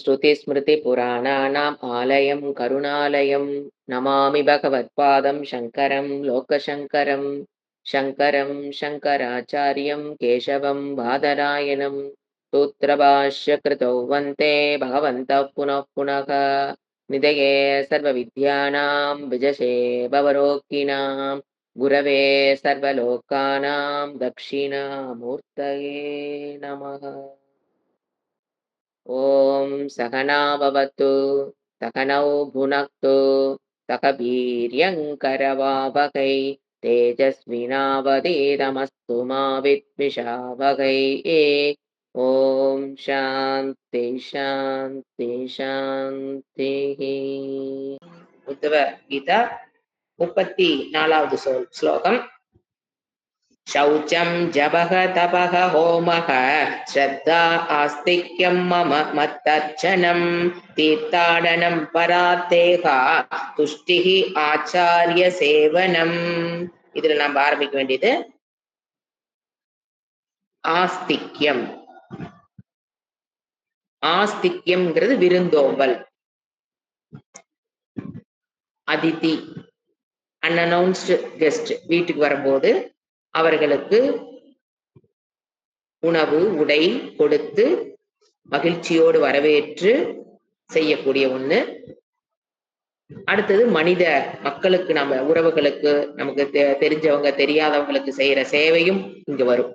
श्रुतिस्मृतिपुराणानाम् आलयं करुणालयं नमामि भगवत्पादं शङ्करं लोकशङ्करं शङ्करं शङ्कराचार्यं केशवं बादरायणं सूत्रभाष्यकृतौ वन्दे भगवन्तः पुनः पुनः निधये सर्वविद्यानां विजशे भवरोगिणां गुरवे सर्वलोकानां दक्षिणामूर्तये नमः। ॐ सहना भवतु सहनौ भुनक्तु सह वीर्यङ्करवावहै तेजस्विनावधीतमस्तु मा विद्विषावहै। ॐ शान्ति शान्ति शान्तिः। उद्धव गीता 34வது श्लोकम्। शौचं जपः तपः होमः श्रद्धा आस्तिक्यं मम मत्तर्चनं तीर्थाटनं परातेहा तुष्टिः आचार्य सेवनम्। இதுல நாம் ஆரம்பிக்க வேண்டியது ஆஸ்திக்யம். ஆஸ்திக்யம்ங்கிறது விருந்தோம்பல். அதிதி அன்அனௌன்ஸ்டு கெஸ்ட் வீட்டுக்கு வரும்போது அவர்களுக்கு உணவு உடை கொடுத்து மகிழ்ச்சியோடு வரவேற்று செய்யக்கூடிய ஒண்ணு. அடுத்தது மனித மக்களுக்கு, நம்ம உறவுகளுக்கு, நமக்கு தெரிஞ்சவங்க தெரியாதவங்களுக்கு செய்யற சேவையும் இங்க வரும்.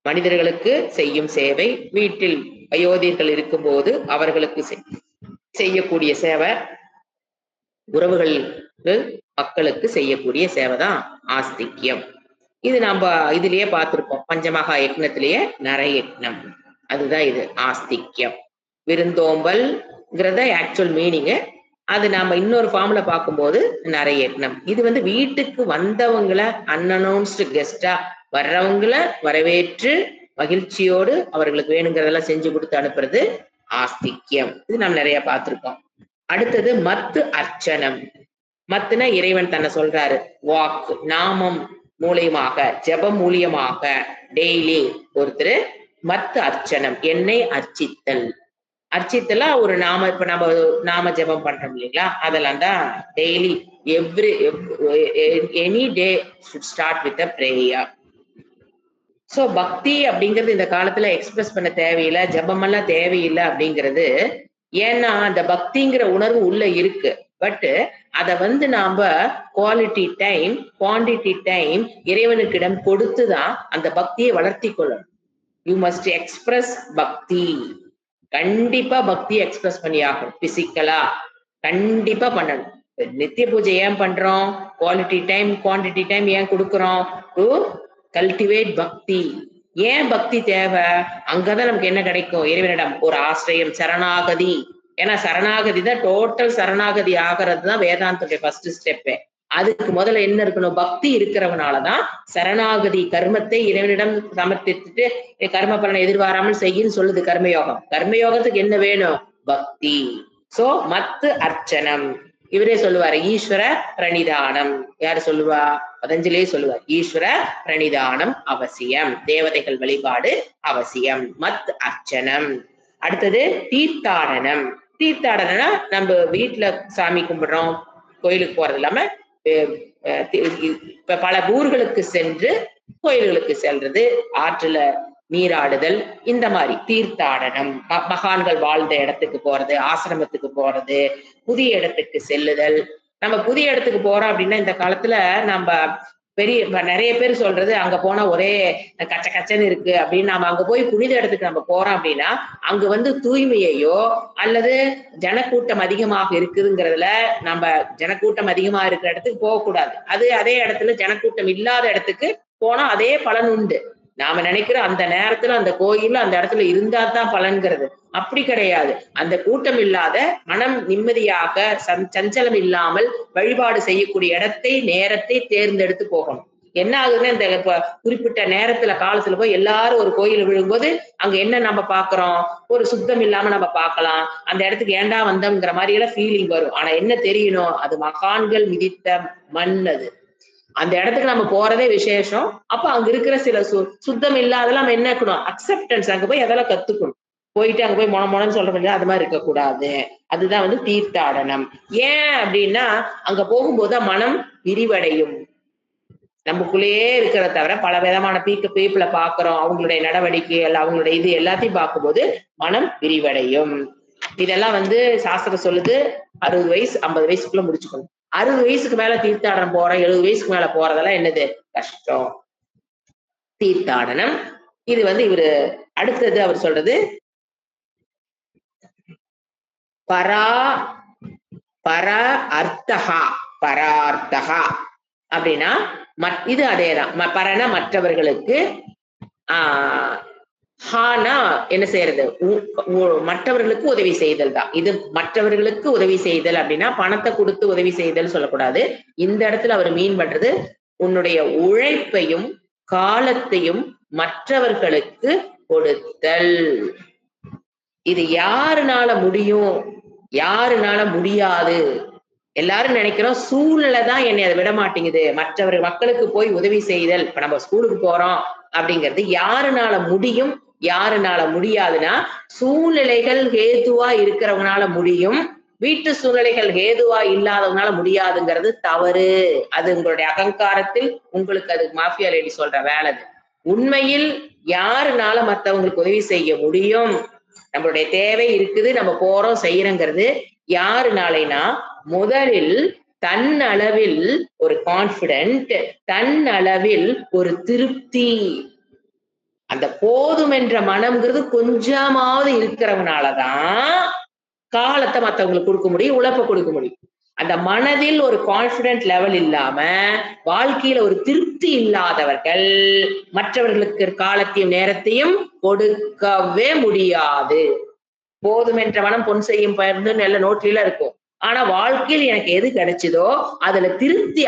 மனிதர்களுக்கு செய்யும் சேவை, வீட்டில் வயோதிகர்கள் இருக்கும்போது அவர்களுக்கு செய்யக்கூடிய சேவை, உறவுகளுக்கு மக்களுக்கு செய்யக்கூடிய சேவை தான் ஆஸ்திக்யம். இது நம்ம இதுலயே பார்த்திருப்போம், பஞ்சமகா யக்னத்திலேயே நரயக்னம். அதுதான் இது ஆஸ்திக்யம். விருந்தோம்பல்ங்கிறத ஆக்சுவல் மீனிங். அது நாம இன்னொரு ஃபார்ம்ல பார்க்கும்போது நரயக்னம். இது வீட்டுக்கு வந்தவங்களை, அன்அனௌன்ஸ்டு கெஸ்டா வர்றவங்களை வரவேற்று மகிழ்ச்சியோடு அவர்களுக்கு வேணுங்கிறதெல்லாம் செஞ்சு கொடுத்து அனுப்புறது ஆஸ்திக்யம். இது நாம் நிறைய பார்த்திருக்கோம். அடுத்தது மத்து அர்ச்சனம். மத்துனா இறைவன் தன்னை சொல்றாரு, வாக்கு நாமம் மூலியமாக, ஜபம் மூலியமாக டெய்லி ஒருத்தர் மத்து அர்ச்சனம், என்னை அர்ச்சித்தல். அர்ச்சித்தலா ஒரு நாம, இப்ப நம்ம நாம ஜபம் பண்றோம் இல்லைங்களா, அதெல்லாம் தான் daily any day should start with a prayer. So பக்தி அப்படிங்கிறது இந்த காலத்துல எக்ஸ்பிரஸ் பண்ண தேவையில்லை, ஜபமெல்லாம் தேவையில்லை அப்படிங்கிறது. ஏன்னா அந்த பக்திங்கிற உணர்வு உள்ள இருக்கு. பட் அத நாம குவாலிட்டி டைம், குவான்டிட்டி டைம் இறைவனுக்கிடம் கொடுத்துதான் அந்த பக்தியை வளர்த்தி கொள்ளணும். யூ மஸ்ட் எக்ஸ்பிரஸ் பக்தி. கண்டிப்பா பக்தியை எக்ஸ்பிரஸ் பண்ணி ஆகும். பிசிக்கலா கண்டிப்பா பண்ணணும். நித்திய பூஜை ஏன் பண்றோம்? குவாலிட்டி டைம், குவான்டிட்டி டைம் ஏன் கொடுக்குறோம்? டு கல்டிவேட் பக்தி. ஏன் பக்தி தேவை? அங்கதான் நமக்கு என்ன கிடைக்கும்? இறைவனிடம் ஒரு ஆசிரியம், சரணாகதி. ஏன்னா சரணாகதி தான், டோட்டல் சரணாகதி ஆகிறது தான் வேதாந்தத்துடைய ஃபர்ஸ்ட் ஸ்டெப். அதுக்கு முதல்ல என்ன இருக்கணும்? பக்தி இருக்கிறவனாலதான் சரணாகதி, கர்மத்தை இறைவனிடம் சமர்ப்பித்துட்டு கர்ம பலனை எதிர்பாராமல் செய்யுன்னு சொல்லுது கர்மயோகம். கர்மயோகத்துக்கு என்ன வேணும்? பக்தி. சோ மத்து அர்ச்சனம். இவரே சொல்லுவாரு, ஈஸ்வர பிரணிதானம். யாரு சொல்லுவா? பதஞ்சலியே சொல்லுவார், ஈஸ்வர பிரணிதானம் அவசியம், தேவதைகள் வழிபாடு அவசியம். மத் அர்ச்சனம். அடுத்தது தீர்த்தாடனம். தீர்த்தாடனா நம்ம வீட்டுல சாமி கும்பிடுறோம், கோயிலுக்கு போறது இல்லாம இப்ப பல ஊர்களுக்கு சென்று கோயில்களுக்கு செல்றது, ஆற்றுல நீராடுதல், இந்த மாதிரி தீர்த்தாடனம். மகான்கள் வாழ்ந்த இடத்துக்கு போறது, ஆசிரமத்துக்கு போறது, புதிய இடத்துக்கு செல்லுதல். நம்ம புதிய இடத்துக்கு போறோம் அப்படின்னா இந்த காலத்துல நம்ம நிறைய பேர் சொல்றது, அங்க போனா ஒரே கச்ச கச்சன்னு இருக்கு அப்படின்னு. நாம அங்க போய் புனித இடத்துக்கு நம்ம போறோம் அப்படின்னா அங்க தூய்மையையோ அல்லது ஜனக்கூட்டம் அதிகமாக இருக்குதுங்கிறதுல, நம்ம ஜனக்கூட்டம் அதிகமா இருக்கிற இடத்துக்கு போகக்கூடாது. அதே இடத்துல ஜனக்கூட்டம் இல்லாத இடத்துக்கு போனா அதே பலன் உண்டு. நாம நினைக்கிற அந்த நேரத்துல அந்த கோயில்ல அந்த இடத்துல இருந்தா தான் பலன்கிறது. அப்படி கிடையாது. அந்த கூட்டம் இல்லாத, மனம் நிம்மதியாக சஞ்சலம் இல்லாமல் வழிபாடு செய்யக்கூடிய இடத்தை, நேரத்தை தேர்ந்தெடுத்து போகணும். என்ன ஆகுதுன்னா, இந்த குறிப்பிட்ட நேரத்துல காலத்துல போய் எல்லாரும் ஒரு கோயில் விழும்போது அங்க என்ன நம்ம பாக்குறோம்? ஒரு சுத்தம் இல்லாம நம்ம பார்க்கலாம். அந்த இடத்துக்கு ஏண்டா வந்தோம்ங்கிற மாதிரி எல்லாம் ஃபீலிங் வரும். ஆனா என்ன தெரியணும்? அது மகான்கள் மிதித்த மண். அது அந்த இடத்துக்கு நம்ம போறதே விசேஷம். அப்ப அங்க இருக்கிற சில சுத்தம் இல்லாதெல்லாம் நம்ம என்ன இருக்கணும்? அக்செப்டன்ஸ். அங்க போய் அதெல்லாம் கத்துக்கணும். போயிட்டு அங்க போய் மொனன்னு சொல்றோம், அது மாதிரி இருக்கக்கூடாது. அதுதான் வந்து தீர்த்தாடனம். ஏன் அப்படின்னா அங்க போகும்போது மனம் விரிவடையும். நமக்குள்ளேயே இருக்கிறத தவிர பல விதமான பீப்புளை பாக்குறோம், அவங்களுடைய நடவடிக்கைகள், அவங்களுடைய இது எல்லாத்தையும் பார்க்கும்போது மனம் விரிவடையும். இதெல்லாம் வந்து சாஸ்திரம் சொல்லுது 60 வயசு 50 வயசுக்குள்ள முடிச்சுக்கணும். 60 வயசுக்கு மேல தீர்த்தாடனம் போறோம், 70 வயசுக்கு மேல போறதெல்லாம் என்னது கஷ்டம். தீர்த்தாடனம் இது வந்து இவரு அடுத்தது அவர் சொல்றது பரா பர அர்த்தகா பரார்த்தகா அப்படின்னா இது அதேதான். பரன மற்றவர்களுக்கு ஹானா என்ன செய்யறது மற்றவர்களுக்கு உதவி செய்தல் தான். இது மற்றவர்களுக்கு உதவி செய்தல் அப்படின்னா பணத்தை கொடுத்து உதவி செய்தல் சொல்லக்கூடாது. இந்த இடத்துல அவர் மீன் பண்றது உன்னுடைய உழைப்பையும் காலத்தையும் மற்றவர்களுக்கு கொடுத்தல். இது யாருனால முடியும், யாருனால முடியாது? எல்லாரும் நினைக்கிறோம் சூழ்நிலை தான் என்னை அதை விட மாட்டேங்குது. மக்களுக்கு போய் உதவி செய்தல், இப்ப நம்ம ஸ்கூலுக்கு போறோம் அப்படிங்கிறது யாருனால முடியும், யாருனால முடியாதுன்னா சூழ்நிலைகள் ஹேதுவா இருக்கிறவங்கனால முடியும், வீட்டு சூழ்நிலைகள் ஹேதுவா இல்லாதவங்கனால முடியாதுங்கிறது தவறு. அது உங்களுடைய அகங்காரத்தில் உங்களுக்கு அது மாஃபியா லேடி சொல்ற வேலை. உண்மையில் யாருனால மற்றவங்களுக்கு உதவி செய்ய முடியும், நம்மளுடைய தேவை இருக்குது, நம்ம போறோம் செய்யறோங்கிறது யாருனாலைனா முதலில் தன்னளவில் ஒரு கான்பிடென்ட், தன்னளவில் ஒரு திருப்தி, அந்த போதும் என்ற மனம்ங்கிறது கொஞ்சமாவது இருக்கிறவனாலதான் காலத்தை மற்றவங்களுக்கு கொடுக்க முடியும், உழைப்ப கொடுக்க முடியும். அந்த மனதில் ஒரு கான்பிடென்ட் லெவல் இல்லாம வாழ்க்கையில ஒரு திருப்தி இல்லாதவர்கள் மற்றவர்களுக்கு காலத்தையும் நேரத்தையும் கொடுக்கவே முடியாது. போதும் என்ற மனம் பொன் செய்யும் பயிர்ந்து நல்ல நோட்டில இருக்கும். ஆனா வாழ்க்கையில் எனக்கு எது கிடைச்சதோ அதுல திருப்தி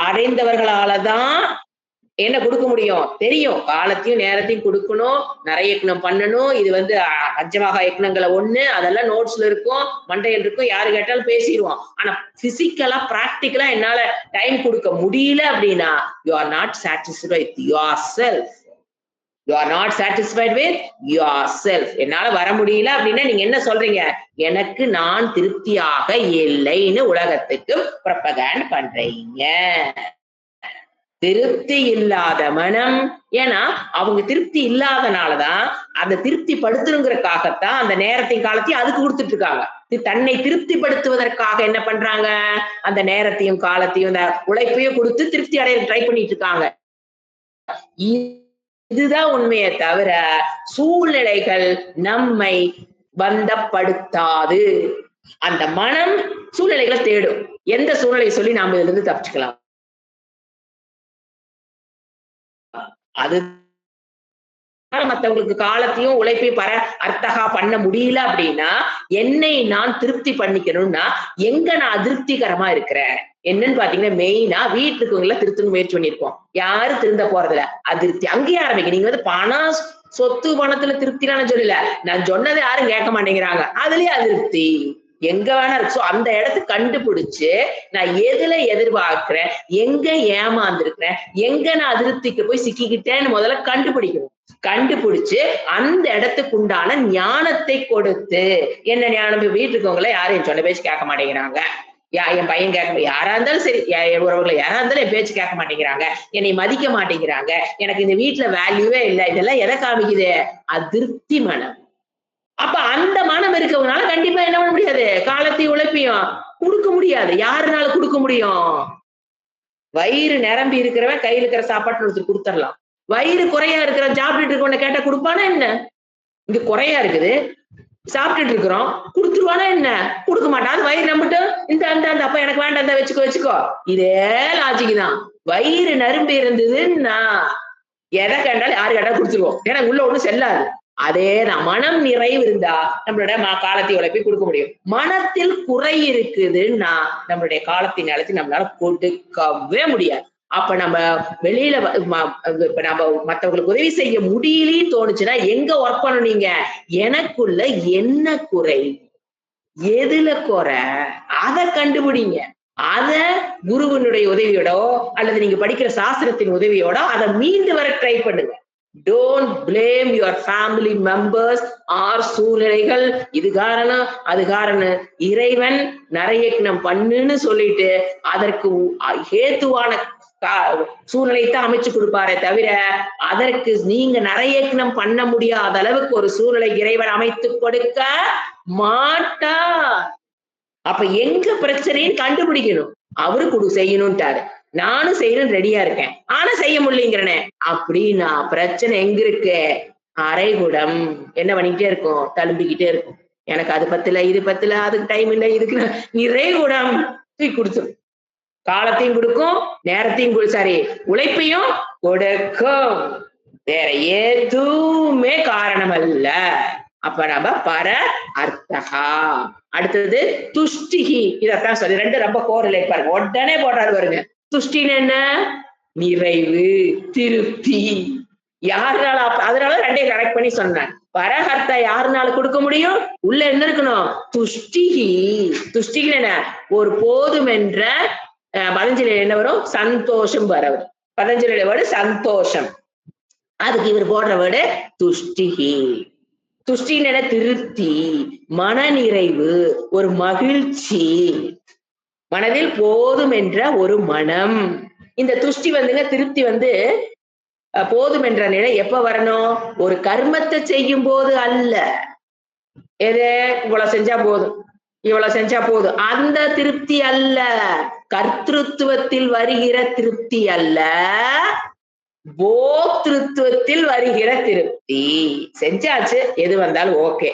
அடைந்தவர்களாலதான் என்ன கொடுக்க முடியும் தெரியும். காலத்தையும் நேரத்தையும் கொடுக்கணும், நிறைய யக்னம் பண்ணணும். இது வந்து பஞ்சமகா யக்னங்களை ஒண்ணு, அதெல்லாம் நோட்ஸ்ல இருக்கும், மண்டையில் இருக்கும், யாரு கேட்டாலும் பேசிடுவோம். ஆனா பிசிக்கலா பிராக்டிக்கலா என்னால டைம் கொடுக்க முடியல அப்படின்னா you are not satisfied with your self. You are not satisfied with yourself. என்னால வர முடியல அப்படின்னா நீங்க என்ன சொல்றீங்க, எனக்கு நான் திருப்தியாக இல்லைன்னு உலகத்துக்கு ப்ரொபகண்ட் பண்றீங்க. திருப்தி இல்லாத மனம், ஏன்னா அவங்க திருப்தி இல்லாதனாலதான் அந்த திருப்தி படுத்துறதுக்காகத்தான் அந்த நேரத்தையும் காலத்தையும் அதுக்கு கொடுத்துட்டு இருக்காங்க. தன்னை திருப்திப்படுத்துவதற்காக என்ன பண்றாங்க, அந்த நேரத்தையும் காலத்தையும் அந்த உழைப்பையும் கொடுத்து திருப்தி அடைய ட்ரை பண்ணிட்டு இருக்காங்க. இதுதான் உண்மையை தவிர சூழ்நிலைகள் நம்மை பந்தப்படுத்தாது. அந்த மனம் சூழ்நிலைகளை தேடும். எந்த சூழ்நிலை சொல்லி நாம இதுல இருந்து தப்பிச்சுக்கலாம்? அது மற்றவங்களுக்கு காலத்தையும் உழைப்பையும் அர்த்தகா பண்ண முடியல அப்படின்னா என்னை நான் திருப்தி பண்ணிக்கணும்னா எங்க நான் அதிருப்திகரமா இருக்கிறேன் என்னன்னு பாத்தீங்கன்னா மெயினா வீட்டுக்குள்ள திருத்தணும் முயற்சி பண்ணிருப்போம். யாரும் திருந்த போறதில்ல, அதிருப்தி அங்கேயே ஆரம்பிக்கும். நீங்க வந்து பணம் சொத்து பணத்துல திருப்திலாம் சொல்லல, நான் சொன்னதை யாரும் கேட்க மாட்டேங்கிறாங்க, அதுலயே அதிருப்தி எங்க வேணா இருக்கு. அந்த இடத்துக்கு கண்டுபிடிச்சு நான் எதுல எதிர்பார்க்கிறேன், எங்க ஏமாந்துருக்கிறேன், எங்க நான் அதிருப்திக்கு போய் சிக்கிக்கிட்டேன்னு முதல்ல கண்டுபிடிக்கணும். கண்டுபிடிச்சு அந்த இடத்துக்கு உண்டான ஞானத்தை கொடுத்து, என்ன ஞானம், வீட்டுக்கவங்கள யாரும் என் சொன்ன பேச்சு கேட்க மாட்டேங்கிறாங்க, என் பையன் கேட்க, யாரா இருந்தாலும் சரி, உறவுகளை யாரா இருந்தாலும் என் பேச்சு கேட்க மாட்டேங்கிறாங்க, என்னை மதிக்க மாட்டேங்கிறாங்க, எனக்கு இந்த வீட்டுல வேல்யூவே இல்லை, இதெல்லாம் எதை காமிக்குது, அதிருப்தி மனம். அப்ப அந்த மனம் இருக்கவனால கண்டிப்பா என்ன பண்ண முடியாது, காலத்தையும் உழைப்பையும் கொடுக்க முடியாது. யாருனால கொடுக்க முடியும்? வயிறு நிரம்பி இருக்கிறவன் கையில் இருக்கிற சாப்பாட்டு ஒருத்தர் கொடுத்துடலாம். வயிறு குறையா இருக்கிற சாப்பிட்டுட்டு இருக்கவன கேட்டா கொடுப்பானா என்ன? இங்க குறையா இருக்குது, சாப்பிட்டுட்டு இருக்கிறோம், கொடுத்துருவானா என்ன? கொடுக்க மாட்டான். அது வயிறு நம்பிட்டு இந்த அந்த அப்ப எனக்கு வேண்டாம், இந்த வச்சுக்கோ. இதே லாஜிக் தான். வயிறு நரம்பி இருந்ததுன்னா எதை கேட்டாலும் யாரு கேட்டா கொடுத்துருவோம், ஏன்னா உள்ள ஒண்ணும் செல்லாது. அதேதான் மனம் நிறைவு இருந்தா நம்மளோட காலத்தை உழைப்பை கொடுக்க முடியும். மனத்தில் குறை இருக்குதுன்னா நம்மளுடைய காலத்தின் நிலத்தை நம்மளால கொடுக்கவே முடியாது. அப்ப நம்ம வெளியில இப்ப நம்ம மத்தவங்களுக்கு உதவி செய்ய முடியலன்னு தோணுச்சுன்னா எங்க ஒர்க் பண்ணீங்க, எனக்குள்ள என்ன குறை, எதுல குறை, அதை கண்டுபிடிங்க. அத குருவினுடைய உதவியோட அல்லது நீங்க படிக்கிற சாஸ்திரத்தின் உதவியோட அதை மீண்டு வர ட்ரை பண்ணுங்க. Don't blame your family members or சூழ்நிலைகள். இது காரணம் அது காரணம். இறைவன் நரயக்னம் பண்ணுன்னு சொல்லிட்டு அதற்கு ஹேத்துவான சூழ்நிலை தான் அமைச்சு கொடுப்பாரே தவிர அதற்கு நீங்க நரயக்னம் பண்ண முடியாத அளவுக்கு ஒரு சூழ்நிலை இறைவன் அமைத்து கொடுக்க மாட்டார். அப்ப எங்க பிரச்சனைன்னு கண்டுபிடிக்கணும். அவரு செய்யணும்ட்டாரு, நானும் செய்யணும் ரெடியா இருக்கேன், ஆனா செய்ய முடியலங்கிறனே அப்படின்னா பிரச்சனை எங்க இருக்கு? அரைகுடம் என்ன பண்ணிக்கிட்டே இருக்கும்? தழும்பிக்கிட்டே இருக்கும். எனக்கு அது பத்தல, இது பத்தல, அதுக்கு டைம் இல்லை, இதுக்கு நிறைகுடம் தூக்கி கொடுத்துரும். காலத்தையும் கொடுக்கும், நேரத்தையும் சாரி உழைப்பையும் கொடுக்கும். வேற எதுவுமே காரணம் அல்ல. அப்ப நம்ம பர அர்த்தகா. அடுத்தது துஷ்டிகி. இதத்தான் சொல்லி ரெண்டு ரொம்ப கோரிலேட் பாருங்க. உடனே போட்டாரு பாருங்க. துஷ்டின்னு என்ன? நிறைவு, திருப்தி. யாருனால அதனால ரெண்டையும் கனெக்ட் பண்ணி சொன்னேன். பரஹர்த்தா யாருனால கொடுக்க முடியும்? உள்ள என்ன இருக்கணும்? துஷ்டிகி. துஷ்டிகி என்ன? ஒரு போதும் என்ற பதஞ்சலியில என்ன வரும்? சந்தோஷம் வரவர். பதஞ்சலியில வேர்டு சந்தோஷம். அதுக்கு இவர் போடுற வேர்டு துஷ்டிகி. துஷ்டின திருப்தி, மன நிறைவு, ஒரு மகிழ்ச்சி, மனதில் போதும் என்ற ஒரு மனம். இந்த துஷ்டி வந்துங்க, திருப்தி வந்து போதும் என்ற நிலை எப்ப வரணும்? ஒரு கர்மத்தை செய்யும் போது அல்ல. எது? இவ்வளவு செஞ்சா போதும், இவ்வளவு செஞ்சா போதும், அந்த திருப்தி அல்ல. கர்த்திருவத்தில் வருகிற திருப்தி அல்ல, போக்திருத்துவத்தில் வருகிற திருப்தி. செஞ்சாச்சு, எது வந்தாலும் ஓகே.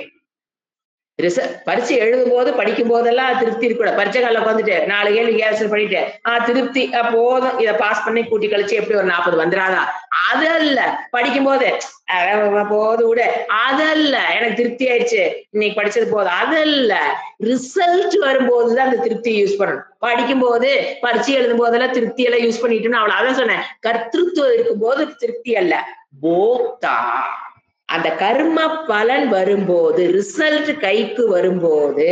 பரீட்சை எழுதும் போது படிக்கும் போதெல்லாம் திருப்தி இருக்க. பரீட்சை கால உட்காந்துட்டு 4 கேள்வி ஆன்சர் பண்ணிட்டு திருப்தி போதும், இதை பாஸ் பண்ணி கூட்டி கழிச்சு எப்படி ஒரு 40 வந்துடாதா? அதல்ல. படிக்கும் போது போது விட அதல்ல, எனக்கு திருப்தி ஆயிடுச்சு, இன்னைக்கு படிச்சது போதும், அதல்ல. ரிசல்ட் வரும்போதுதான் அந்த திருப்தியை யூஸ் பண்ணணும். படிக்கும் போது பரீட்சை எழுதும் போதெல்லாம் திருப்தி எல்லாம் யூஸ் பண்ணிட்டுன்னு அவ்வளவு. அதான் சொன்னேன், கர்த்திருவம் இருக்கும் போது திருப்தி அல்ல, போக்தா. அந்த கர்ம பலன் வரும்போது, ரிசல்ட் கைக்கு வரும்போது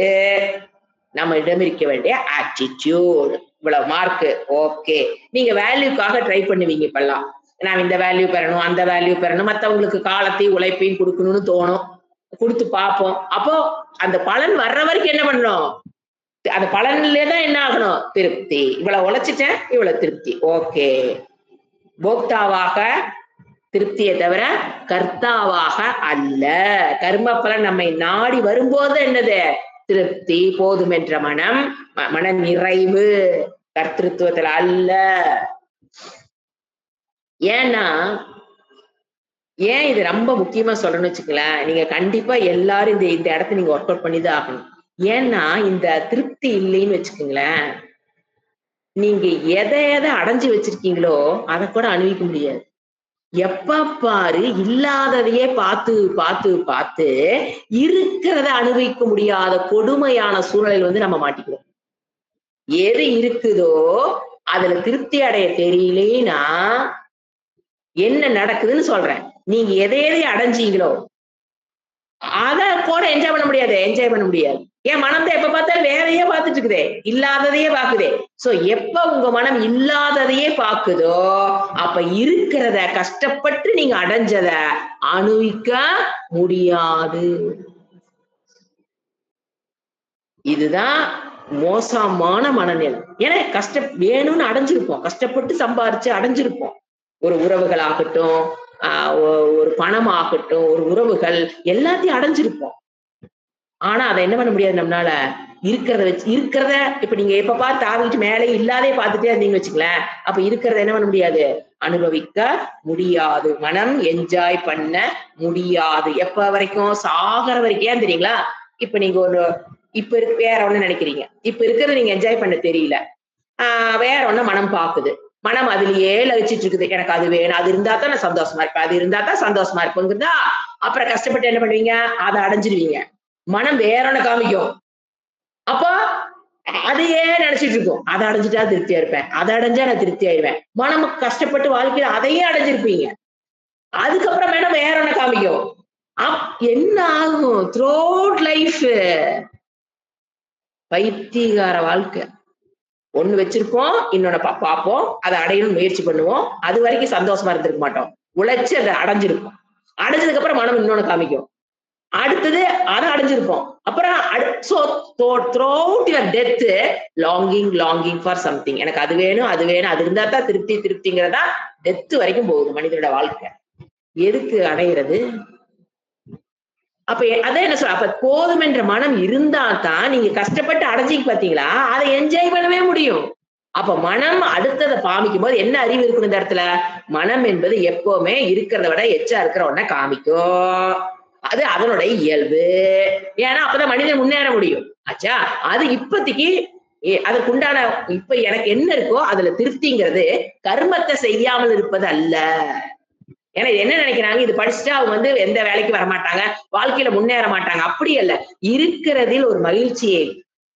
நம்ம இடம் இருக்க வேண்டிய ஆட்டிடியூட். இவ்வளவு மார்க் ஓகே. நீங்க வேல்யூக்காக ட்ரை பண்ணுவீங்க. இப்பெல்லாம் நான் இந்த வேல்யூ பெறணும், அந்த வேல்யூ பெறணும், மத்தவங்களுக்கு காலத்தையும் உழைப்பையும் கொடுக்கணும்னு தோணும், கொடுத்து பார்ப்போம். அப்போ அந்த பலன் வர்ற வரைக்கும் என்ன பண்ணணும்? அந்த பலன்லதான் என்ன ஆகணும்? திருப்தி. இவ்வளவு உழைச்சிட்டேன், இவ்வளவு திருப்தி, ஓகே. போக்தாவாக திருப்தியை தவிர கர்த்தாவாக அல்ல. கர்ம பலன் நம்மை நாடி வரும்போது என்னது? திருப்தி, போதும் என்ற மனம், மன நிறைவு, கர்த்திருவத்துல அல்ல. ஏன்னா, ஏன் இது ரொம்ப முக்கியமா சொல்லணும்னு வச்சுக்கலேன், நீங்க கண்டிப்பா எல்லாரும் இந்த இடத்த நீங்க ஒர்க் அவுட் பண்ணிதான் ஆகணும். ஏன்னா இந்த திருப்தி இல்லைன்னு வச்சுக்கோங்களேன், நீங்க எதை அடைஞ்சு வச்சிருக்கீங்களோ அதை கூட அனுபவிக்க முடியாது. எப்ப பாரு இல்லாததையே பார்த்து பார்த்து பார்த்து இருக்கிறத அனுபவிக்க முடியாத கொடுமையான சூழ்நிலையில் வந்து நம்ம மாட்டிக்குவோம். எது இருக்குதோ அதுல திருப்தி அடைய தெரியலேன்னா என்ன நடக்குதுன்னு சொல்றேன். நீங்க எதை அடைஞ்சீங்களோ அதை கூட என்ஜாய் பண்ண முடியாது. என் மனம் தான் எப்ப பார்த்தாலும் வேறையே பார்த்துட்டு இருக்குதே, இல்லாததையே பாக்குதே. சோ எப்ப உங்க மனம் இல்லாததையே பாக்குதோ அப்ப இருக்கிறத கஷ்டப்பட்டு நீங்க அடைஞ்சத அனுபவிக்க முடியாது. இதுதான் மோசமான மனநிலை. ஏன்னா வேணும்னு அடைஞ்சிருப்போம், கஷ்டப்பட்டு சம்பாரிச்சு அடைஞ்சிருப்போம். ஒரு உறவுகள் ஆகட்டும், ஒரு பணம் ஆகட்டும், ஒரு உறவுகள் எல்லாத்தையும் அடைஞ்சிருப்போம். ஆனா அதை என்ன பண்ண முடியாது நம்மளால. இருக்கிறத இப்ப நீங்க எப்ப பார்த்து ஆவிட்டு மேலே இல்லாதே பார்த்துட்டே இருந்தீங்கன்னு வச்சுக்கலேன், அப்ப இருக்கிறத என்ன பண்ண முடியாது? அனுபவிக்க முடியாது. மனம் என்ஜாய் பண்ண முடியாது. எப்ப வரைக்கும்? சாகர வரைக்கும். ஏன் தெரியுங்களா? இப்ப நீங்க இப்ப வேற ஒண்ணு நினைக்கிறீங்க, இப்ப இருக்கிறத நீங்க என்ஜாய் பண்ண தெரியல, வேற ஒண்ணு மனம் பாக்குது. மனம் அதுலயே லகிச்சிட்டு இருக்குது. எனக்கு அது வேணும், அது இருந்தா தான் நான் சந்தோஷமா இருப்பேன், அது இருந்தா தான் சந்தோஷமா இருப்பேங்கிறதா. அப்புறம் கஷ்டப்பட்டு என்ன பண்ணுவீங்க? அதை அடைஞ்சிருவீங்க. மனம் வேற ஒண்ணு காமிக்கும். அப்போ அதையே நினைச்சிட்டு இருக்கும். அதை அடைஞ்சிட்டா திருப்தியா இருப்பேன், அதை அடைஞ்சா நான் திருப்தி ஆயிடுவேன். மனம் கஷ்டப்பட்டு வாழ்க்கையில அதையே அடைஞ்சிருப்பீங்க. அதுக்கப்புறம் வேணா வேற ஒண்ணு காமிக்கும். என்ன ஆகும்? த்ரோட் லைஃப் பைத்தியகார வாழ்க்கை. ஒண்ணு வச்சிருப்போம், இன்னொன்னு பார்ப்போம், அதை அடையணும் முயற்சி பண்ணுவோம். அது வரைக்கும் சந்தோஷமா இருந்திருக்க மாட்டோம். உழைச்சு அதை அடைஞ்சிருப்போம். அடைஞ்சதுக்கு அப்புறம் மனம் இன்னொன்னு காமிக்கும். அடுத்தது அதை அடைஞ்சிருப்போம். அப்புறம் throughout your death longing for something. எனக்கு அது வேணும், அது வேணும், அது இருந்தா தான் திருப்திங்கிறதா டெத் வரைக்கும் போகுது மனிதனோட வாழ்க்கை. எதுக்கு அடையிறது? அப்ப அதான் என்ன சொல்ற, அப்ப போதும் என்ற மனம் இருந்தா தான் நீங்க கஷ்டப்பட்டு அடைஞ்சிக்கு பாத்தீங்களா, அதை என்ஜாய் பண்ணவே முடியும். அப்ப மனம் அடுத்ததை காமிக்கும் போது என்ன அறிவு இருக்கணும் இந்த இடத்துல? மனம் என்பது எப்பவுமே இருக்கிறத விட எச்சா இருக்கிற உடனே காமிக்கும். அது அதனுடைய இயல்பு. ஏன்னா அப்பதான் மனிதன் முன்னேற முடியும். ஆச்சா, அது இப்போதைக்கு அதுக்குண்டான இப்ப எனக்கு என்ன இருக்கோ அதுல திருப்திங்கிறது கர்மத்தை செய்யாமல் இருப்பது அல்ல. ஏன்னா என்ன நினைக்கிறாங்க, இது படிச்சுட்டா அவங்க வந்து எந்த வேலைக்கு வரமாட்டாங்க, வாழ்க்கையில முன்னேற மாட்டாங்க. அப்படி அல்ல. இருக்கிறதில் ஒரு மகிழ்ச்சியை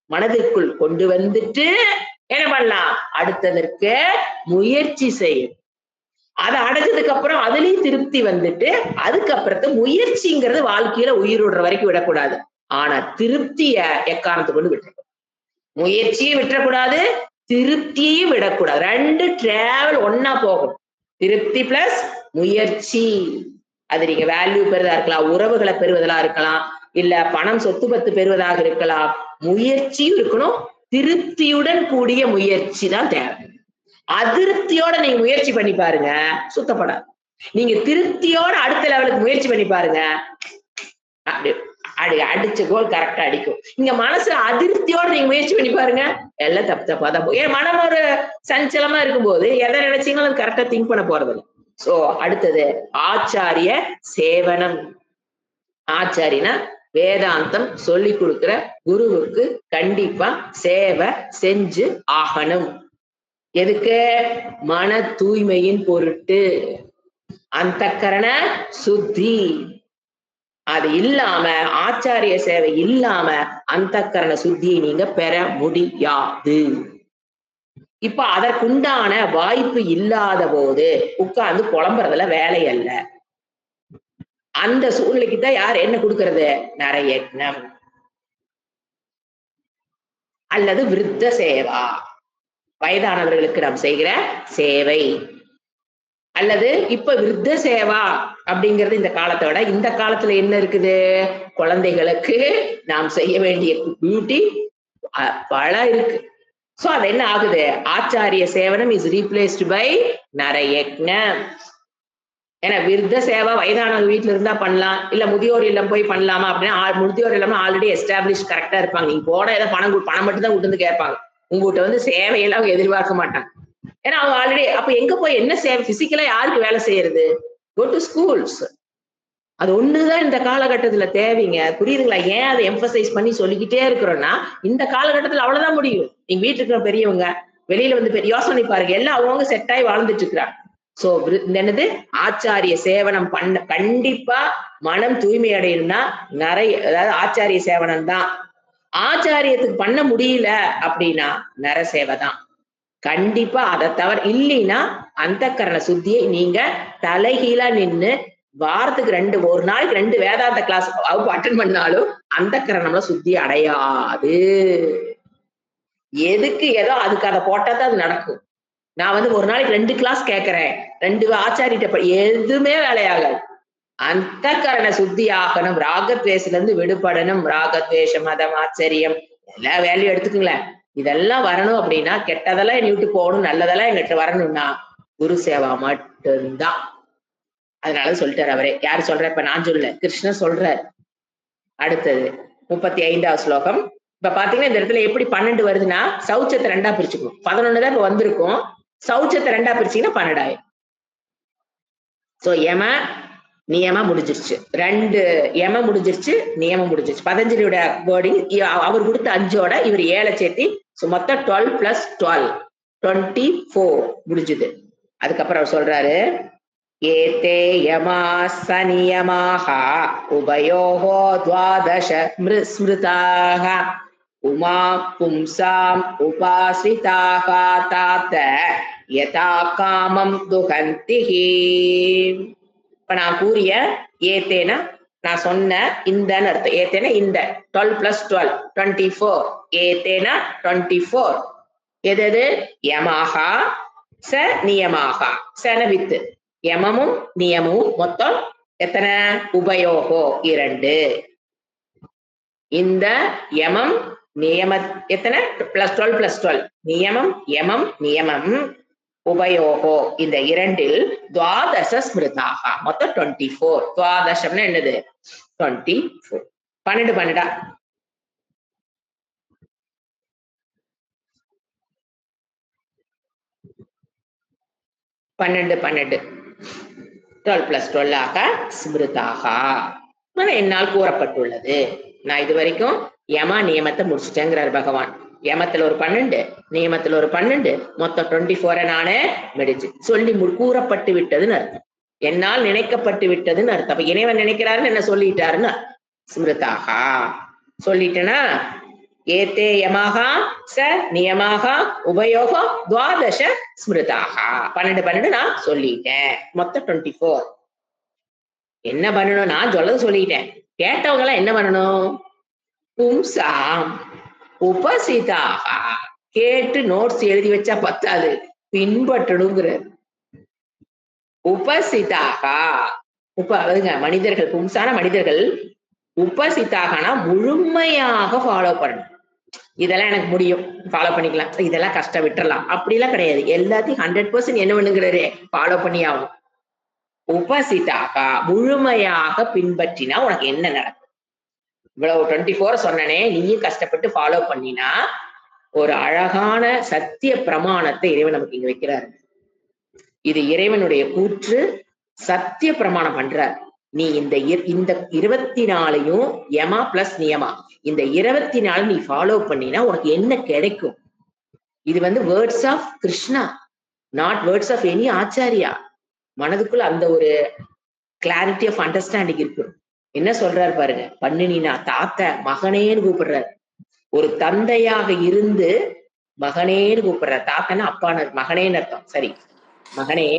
மனதிற்குள் கொண்டு வந்துட்டு என்ன பண்ணலாம், அடுத்ததற்கு முயற்சி செய்யும். அதை அடைஞ்சதுக்கு அப்புறம் அதுலயும் திருப்தி வந்துட்டு அதுக்கப்புறத்து முயற்சிங்கிறது வாழ்க்கையில உயிர் விடுற வரைக்கும் விடக்கூடாது. ஆனா திருப்திய எக்காரணத்தை கொண்டு விட்டுறக்கூடாது. முயற்சியும் விட்டுறக்கூடாது, திருப்தியையும் விடக்கூடாது. ரெண்டு டிராவல் ஒன்னா போகும். திருப்தி பிளஸ் முயற்சி. அது நீங்க வேல்யூ பெறுவதா இருக்கலாம், உறவுகளை பெறுவதா இருக்கலாம், இல்ல பணம் சொத்து பத்து பெறுவதாக இருக்கலாம். முயற்சியும் இருக்கணும், திருப்தியுடன் கூடிய முயற்சி தான் தேவை. அதிருப்தியோட நீங்க முயற்சி பண்ணி பாருங்க, சுத்தப்படாது. நீங்க திருப்தியோட அடுத்த லெவலுக்கு முயற்சி பண்ணி பாருங்க, அடிச்ச கோல் கரெக்டா அடிக்கும். இங்க மனசு அதிருப்தியோட நீங்க முயற்சி பண்ணி பாருங்க, எல்லாம் தப்பு தப்பா தான் போகும். ஏன் மனம் ஒரு சஞ்சலமா இருக்கும்போது எதை நினைச்சீங்களும் கரெக்டா திங்க் பண்ண போறது இல்லை. சோ அடுத்தது ஆச்சாரிய சேவனம். ஆச்சாரினா வேதாந்தம் சொல்லி கொடுக்கிற குருவுக்கு கண்டிப்பா சேவை செஞ்சு ஆகணும். எதுக்கு? மன தூய்மையின் பொருட்டு, அந்தக்கரண சுத்தி. அது இல்லாம ஆச்சாரிய சேவை இல்லாம அந்தக்கரண சுத்தியை நீங்க பெற முடியாது. இப்ப அதற்குண்டான வாய்ப்பு இல்லாத போது உட்கார்ந்து புலம்புறதுல வேலை அல்ல. அந்த சூழ்நிலைக்கு தான் யார் என்ன கொடுக்கறது? நரயக்னம் அல்லது விருத்த சேவா, வயதானவர்களுக்கு நாம் செய்கிற சேவை. அல்லது இப்ப விருத்த சேவா அப்படிங்கிறது இந்த காலத்தோட, இந்த காலத்துல என்ன இருக்குது? குழந்தைகளுக்கு நாம் செய்ய வேண்டிய டியூட்டி பல இருக்கு. சோ அது என்ன ஆகுது? ஆச்சாரிய சேவனம் இஸ் ரீப்ளேஸ்ட் பை நரயக்னம். ஏன்னா விருத்த சேவா வயதானவங்க வீட்டுல இருந்தா பண்ணலாம், இல்ல முதியோர் இல்லம் போய் பண்ணலாமா அப்படின்னா, முதியோர் இல்லம் ஆல்ரெடி எஸ்டாப்ளிஷ் கரெக்டா இருப்பாங்க. நீங்க போட ஏதோ பணம் மட்டும் தான் விட்டு கேட்பாங்க. உங்ககிட்ட வந்து சேவையெல்லாம் அவங்க எதிர்பார்க்க மாட்டாங்க. ஏன்னா அவங்க ஆல்ரெடி அப்ப எங்க போய் என்ன சேவை பிசிக்கலா யாருக்கு வேலை செய்யறது? Go to schools. அது ஒண்ணுதான் இந்த காலகட்டத்துல தேவைங்க. புரியுதுங்களா? ஏன் அதை எம்பசைஸ் பண்ணி சொல்லிக்கிட்டே இருக்கிறோம்னா, இந்த காலகட்டத்துல அவ்வளவுதான் முடியும். நீங்க வீட்டுல இருக்கிற பெரியவங்க வெளியில வந்து யோசனை பாருங்க, எல்லாம் அவங்க செட் ஆகி வாழ்ந்துட்டு இருக்கிறாங்க. சோ என்னது? ஆச்சாரிய சேவனம் பண்ண கண்டிப்பா மனம் தூய்மை அடையணும்னா நிறைய, அதாவது ஆச்சாரிய சேவனம் தான். ஆச்சாரியத்துக்கு பண்ண முடியல அப்படின்னா நர சேவை தான். கண்டிப்பா அதை தவிர இல்லைன்னா அந்தக்கரண சுத்தியை நீங்க தலைகீழா நின்னு வாரத்துக்கு ஒரு நாளைக்கு 2 வேதாந்த கிளாஸ் அட்டன் பண்ணாலும் அந்தக்கரணம்ல சுத்தி அடையாது. எதுக்கு ஏதோ அதுக்கு அதை போட்டாதான் அது நடக்கும். நான் வந்து ஒரு நாளைக்கு 2 கிளாஸ் கேட்கிறேன், 2 ஆச்சாரிட்ட எதுவுமே வேலையாகாது. அந்தக்கரண சுத்தி ஆகணும், ராகத்வேஷத்துல இருந்து விடுபடணும். ராகத்வேஷ மதம் ஆச்சரியம் எல்லா வேலையும் எடுத்துக்குங்களேன். இதெல்லாம் வரணும் அப்படின்னா, கெட்டதெல்லாம் என்னை விட்டு போகணும், நல்லதெல்லாம் எங்கிட்ட வரணும்னா குரு சேவா மட்டும்தான். அதனால சொல்லிட்டாரு அவரே. யாரு சொல்ற? இப்ப நான் சொல்ல, கிருஷ்ணன் சொல்றாரு. அடுத்தது 35வது ஸ்லோகம். இப்ப பாத்தீங்கன்னா இந்த இடத்துல எப்படி 12 வருதுன்னா, சௌச்சத்தை 2ஆ பிரிச்சுக்கணும். 11 தான் இப்ப வந்திருக்கும். சௌச்சத்தை 2ஆ பிரிச்சீங்கன்னா 12 ஆயிரும். சோ யம நியம முடிஞ்சிருச்சு. 2 யம முடிஞ்சிருச்சு, நியமம் முடிஞ்சிருச்சு. பதஞ்சலியோட வேர்டிங் அவர் கொடுத்த 5ஓட இவர் 7 சேர்த்தி மொத்தம் 12 + 12 24 முடிஞ்சுது. அதுக்கப்புறம் அவர் சொல்றாரு, ஏதே யமா சநியமாக உபயோகோ 12 ஸ்மிருதாக உமா பும்சாம் உபாசிதாக தாத்த யதா காமம் துகந்திஹி. இப்ப நான் கூறிய ஏத்தேனா நான் சொன்ன இந்தன்னு அர்த்தம். ஏத்தேனா இந்த 12 + 12 24. ஏத்தேனா 24. எது? யமாக ச நியமாக. சன வித்து யமமும் நியமும் மொத்தம் எத்தனை? உபயோகோ 2. இந்த யமம் நியம எத்தனை? +12 +12. நியமம் யமம் நியமம் உபயோகோ இந்த 2ல் துவாதச ஸ்மிருதாக மொத்தம் 24. துவாதசம்னா என்னது? 24. 12 12 12 12 + 12 ஸ்மிருதாக என்னால் கூறப்பட்டுள்ளது. நான் இது வரைக்கும் யம நியமத்தை முடிச்சுட்டேங்கிறார் பகவான். யமத்துல ஒரு 12, நியமத்துல ஒரு 12, மொத்தம் 24 நானே முடிச்சு சொல்லி கூறப்பட்டு விட்டதுன்னு அர்த்தம். என்னால் நினைக்கப்பட்டு விட்டதுன்னு அர்த்தம். அப்ப இறைவன் நினைக்கிறாருன்னு என்ன சொல்லிட்டாருன்னு ஸ்மிருதாக சொல்லிட்டேனா? ஏதே யமாக ச நியமாக உபயோகோ துவாதச ஸ்மிருதாக 12 நான் சொல்லிட்டேன். மொத்தம் 24. என்ன பண்ணணும்? நான் சொல்லது சொல்லிட்டேன். கேட்டவங்க எல்லாம் என்ன பண்ணணும்? பும்சாம் உபசிதாக கேட்டு நோட்ஸ் எழுதி வச்சா பத்தாது, பின்பற்றணுங்கிற. உபசிதாக அதுங்க மனிதர்கள், பும்சான மனிதர்கள். உபசிதாகனா முழுமையாக ஃபாலோ பண்ணணும். இதெல்லாம் எனக்கு முடியும், ஃபாலோ பண்ணிக்கலாம், இதெல்லாம் கஷ்டம் விட்டுறலாம் அப்படிலாம் கிடையாது. எல்லாத்தையும் 100% என்ன பண்ணுங்கிறாரு? ஃபாலோ பண்ணி ஆகும். உபசிதாக முழுமையாக பின்பற்றினா உனக்கு என்ன நடக்கும்? இவ்வளவு 24 சொன்னனே, நீயும் கஷ்டப்பட்டு ஃபாலோ பண்ணினா ஒரு அழகான சத்திய பிரமாணத்தை இறைவன் நமக்கு இங்க வைக்கிறாரு. இது இறைவனுடைய கூற்று. சத்திய பிரமாணம் பண்றார். நீ இந்த 24 யமா பிளஸ் நியமா, இந்த 24 நீ ஃபாலோ பண்ணினா உனக்கு என்ன கிடைக்கும்? இது words of Krishna, not words of any acharya. மனதுக்குள்ள அந்த ஒரு கிளாரிட்டி ஆஃப் அண்டர்ஸ்டாண்டிங் இருக்கு. என்ன சொல்றாரு பாருங்க. பண்ணினா தாத்த மகனேன்னு கூப்பிடுறாரு. ஒரு தந்தையாக இருந்து மகனேன்னு கூப்பிடுறார். தாத்தனா அப்பான மகனேன்னு அர்த்தம். சரி, மகனே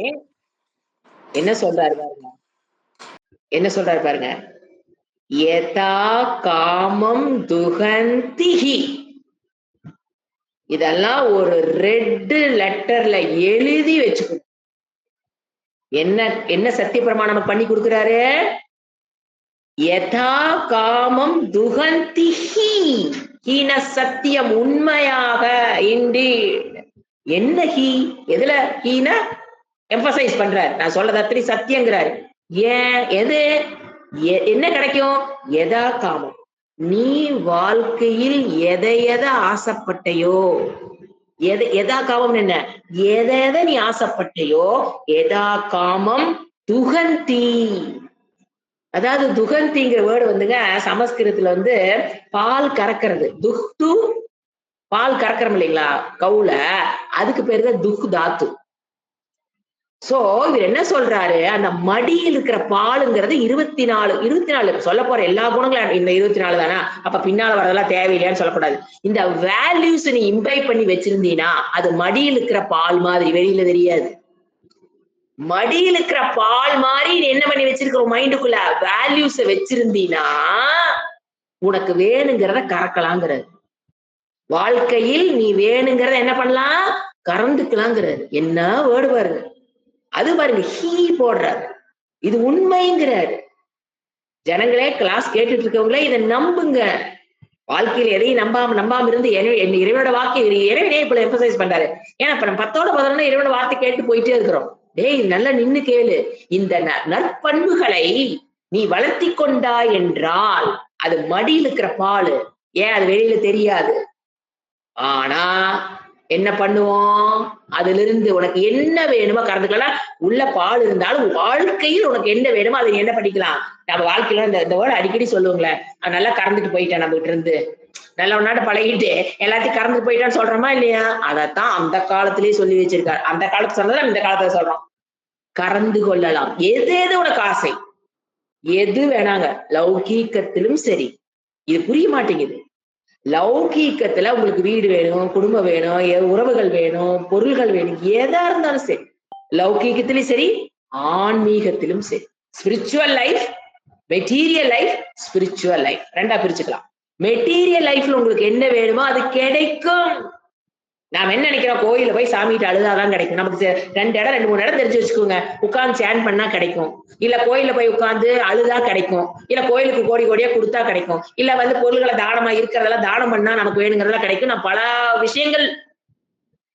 என்ன சொல்றாரு பாருங்க. என்ன சொல்றாரு பாருங்க. யதா காமம் துகந்திஹி. இதெல்லாம் ஒரு ரெட் லெட்டர்ல எழுதி வச்சுக்கணும். என்ன என்ன சத்திய பிரமாணம் பண்ணி கொடுக்கிறாரு? யதா காமம் துகந்திஹி. ஹீன சத்தியம், உண்மையாக. இண்டீட். என்ன ஹீ? எதுல ஹீன எம்பசைஸ் பண்றாரு. நான் சொல்றது அத்தனை சத்தியங்கிறாரு. ஏன்? எது என்ன கிடைக்கும்? எதா காமம், நீ வாழ்க்கையில் எதை எதை ஆசைப்பட்டையோ, எதா காமம் என்ன? எதை நீ ஆசைப்பட்டையோ, எதா காமம் துகந்தி. அதாவது துகந்திங்கிற வேர்டு சமஸ்கிருதத்துல பால் கறக்கிறது. துக்து பால் கறக்கிறோம் இல்லைங்களா கவுல, அதுக்கு பேரு தான் துக் தாத்து. சோ இவர் என்ன சொல்றாரு? அந்த மடியில் இருக்கிற பாலுங்கிறது 24 சொல்ல போற எல்லா குணங்களும் இந்த 24 தானா? அப்ப பின்னால வரதெல்லாம் தேவையில்லையான்னு சொல்லக்கூடாது. இந்த வேல்யூஸ் நீ இம்பைப் பண்ணி வச்சிருந்தீனா அது மடியில் இருக்கிற பால் மாதிரி வெளியில தெரியாது. மடியில் இருக்கிற பால் மாதிரி நீ என்ன பண்ணி வச்சிருக்க மைண்டுக்குள்ள வேல்யூஸ வச்சிருந்தீனா உனக்கு வேணுங்கிறத கறக்கலாங்கிறது. வாழ்க்கையில் நீ வேணுங்கிறத என்ன பண்ணலாம்? கறந்துக்கலாங்கிறாரு. என்ன வேர்டு பாருங்க. அது பாருங்க, ஹீ போடுறாரு. இது உண்மைங்கிறாரு. ஜனங்களே, கிளாஸ் கேட்டுட்டு இருக்கவங்களே இதை நம்புங்க. வாழ்க்கையில் எதையும் நம்பாம இருந்து இறைவனோட வாக்கு இறைவனே இப்ப எம்பசைஸ் பண்றாரு. ஏன்னா இப்ப நம்ம 10ஓட 11 இறைவனோட வார்த்தை கேட்டு போயிட்டே இருக்கிறோம். டேய் நல்லா நின்னு கேளு. இந்த நற்பண்புகளை நீ வளர்த்தி கொண்டாய் என்றால் அது மடியில் இருக்கிற பால். ஏன் அது வெளியில தெரியாது. ஆனா என்ன பண்ணுவோம்? அதுல இருந்து உனக்கு என்ன வேணுமோ கறந்துக்கலாம். உள்ள பால் இருந்தாலும் வாழ்க்கையில் உனக்கு என்ன வேணுமோ அதை என்ன பண்ணிக்கலாம். நம்ம வாழ்க்கையில இந்த வேர்டு அடிக்கடி சொல்லுவோங்களே, நல்லா கறந்துட்டு போயிட்டேன், நம்ம கிட்ட இருந்து நல்ல ஒன்னாட்டு பழகிட்டு எல்லாத்தையும் கறந்து போயிட்டான்னு சொல்றோமா இல்லையா? அதத்தான் அந்த காலத்திலேயே சொல்லி வச்சிருக்காரு. அந்த காலத்து சொன்னதை இந்த காலத்துல சொல்றோம். கறந்து கொள்ளலாம். எது உனக்கு ஆசை, எது வேணாங்க. லௌகீகத்திலும் சரி. இது புரிய மாட்டேங்குது. லௌகீகத்துல உங்களுக்கு வீடு வேணும், குடும்பம் வேணும், உறவுகள் வேணும், பொருள்கள் வேணும், எதா இருந்தாலும் சரி. லௌகீகத்திலும் சரி, ஆன்மீகத்திலும் சரி. Spiritual life, material life, spiritual life ரெண்டா பிரிச்சுக்கலாம். மெட்டீரியல் லைஃப்ல உங்களுக்கு என்ன வேணுமோ அது கிடைக்கும். நாம என்ன நினைக்கிறோம், கோயில போய் சாமிகிட்ட அழுதாதான் கிடைக்கும். நமக்கு 2 இடம் 2, 3 இடம் தெரிஞ்சு வச்சுக்கோங்க. உட்கார்ந்து சேன் பண்ணா கிடைக்கும். இல்ல கோயில்ல போய் உட்கார்ந்து அழுதா கிடைக்கும். இல்ல கோயிலுக்கு கோடி கோடியா குடுத்தா கிடைக்கும். இல்ல வந்து பொருள்கள தானமா இருக்கிறதெல்லாம் தானம் பண்ணா நமக்கு வேணுங்கிறதெல்லாம் கிடைக்கும். நான் பல விஷயங்கள்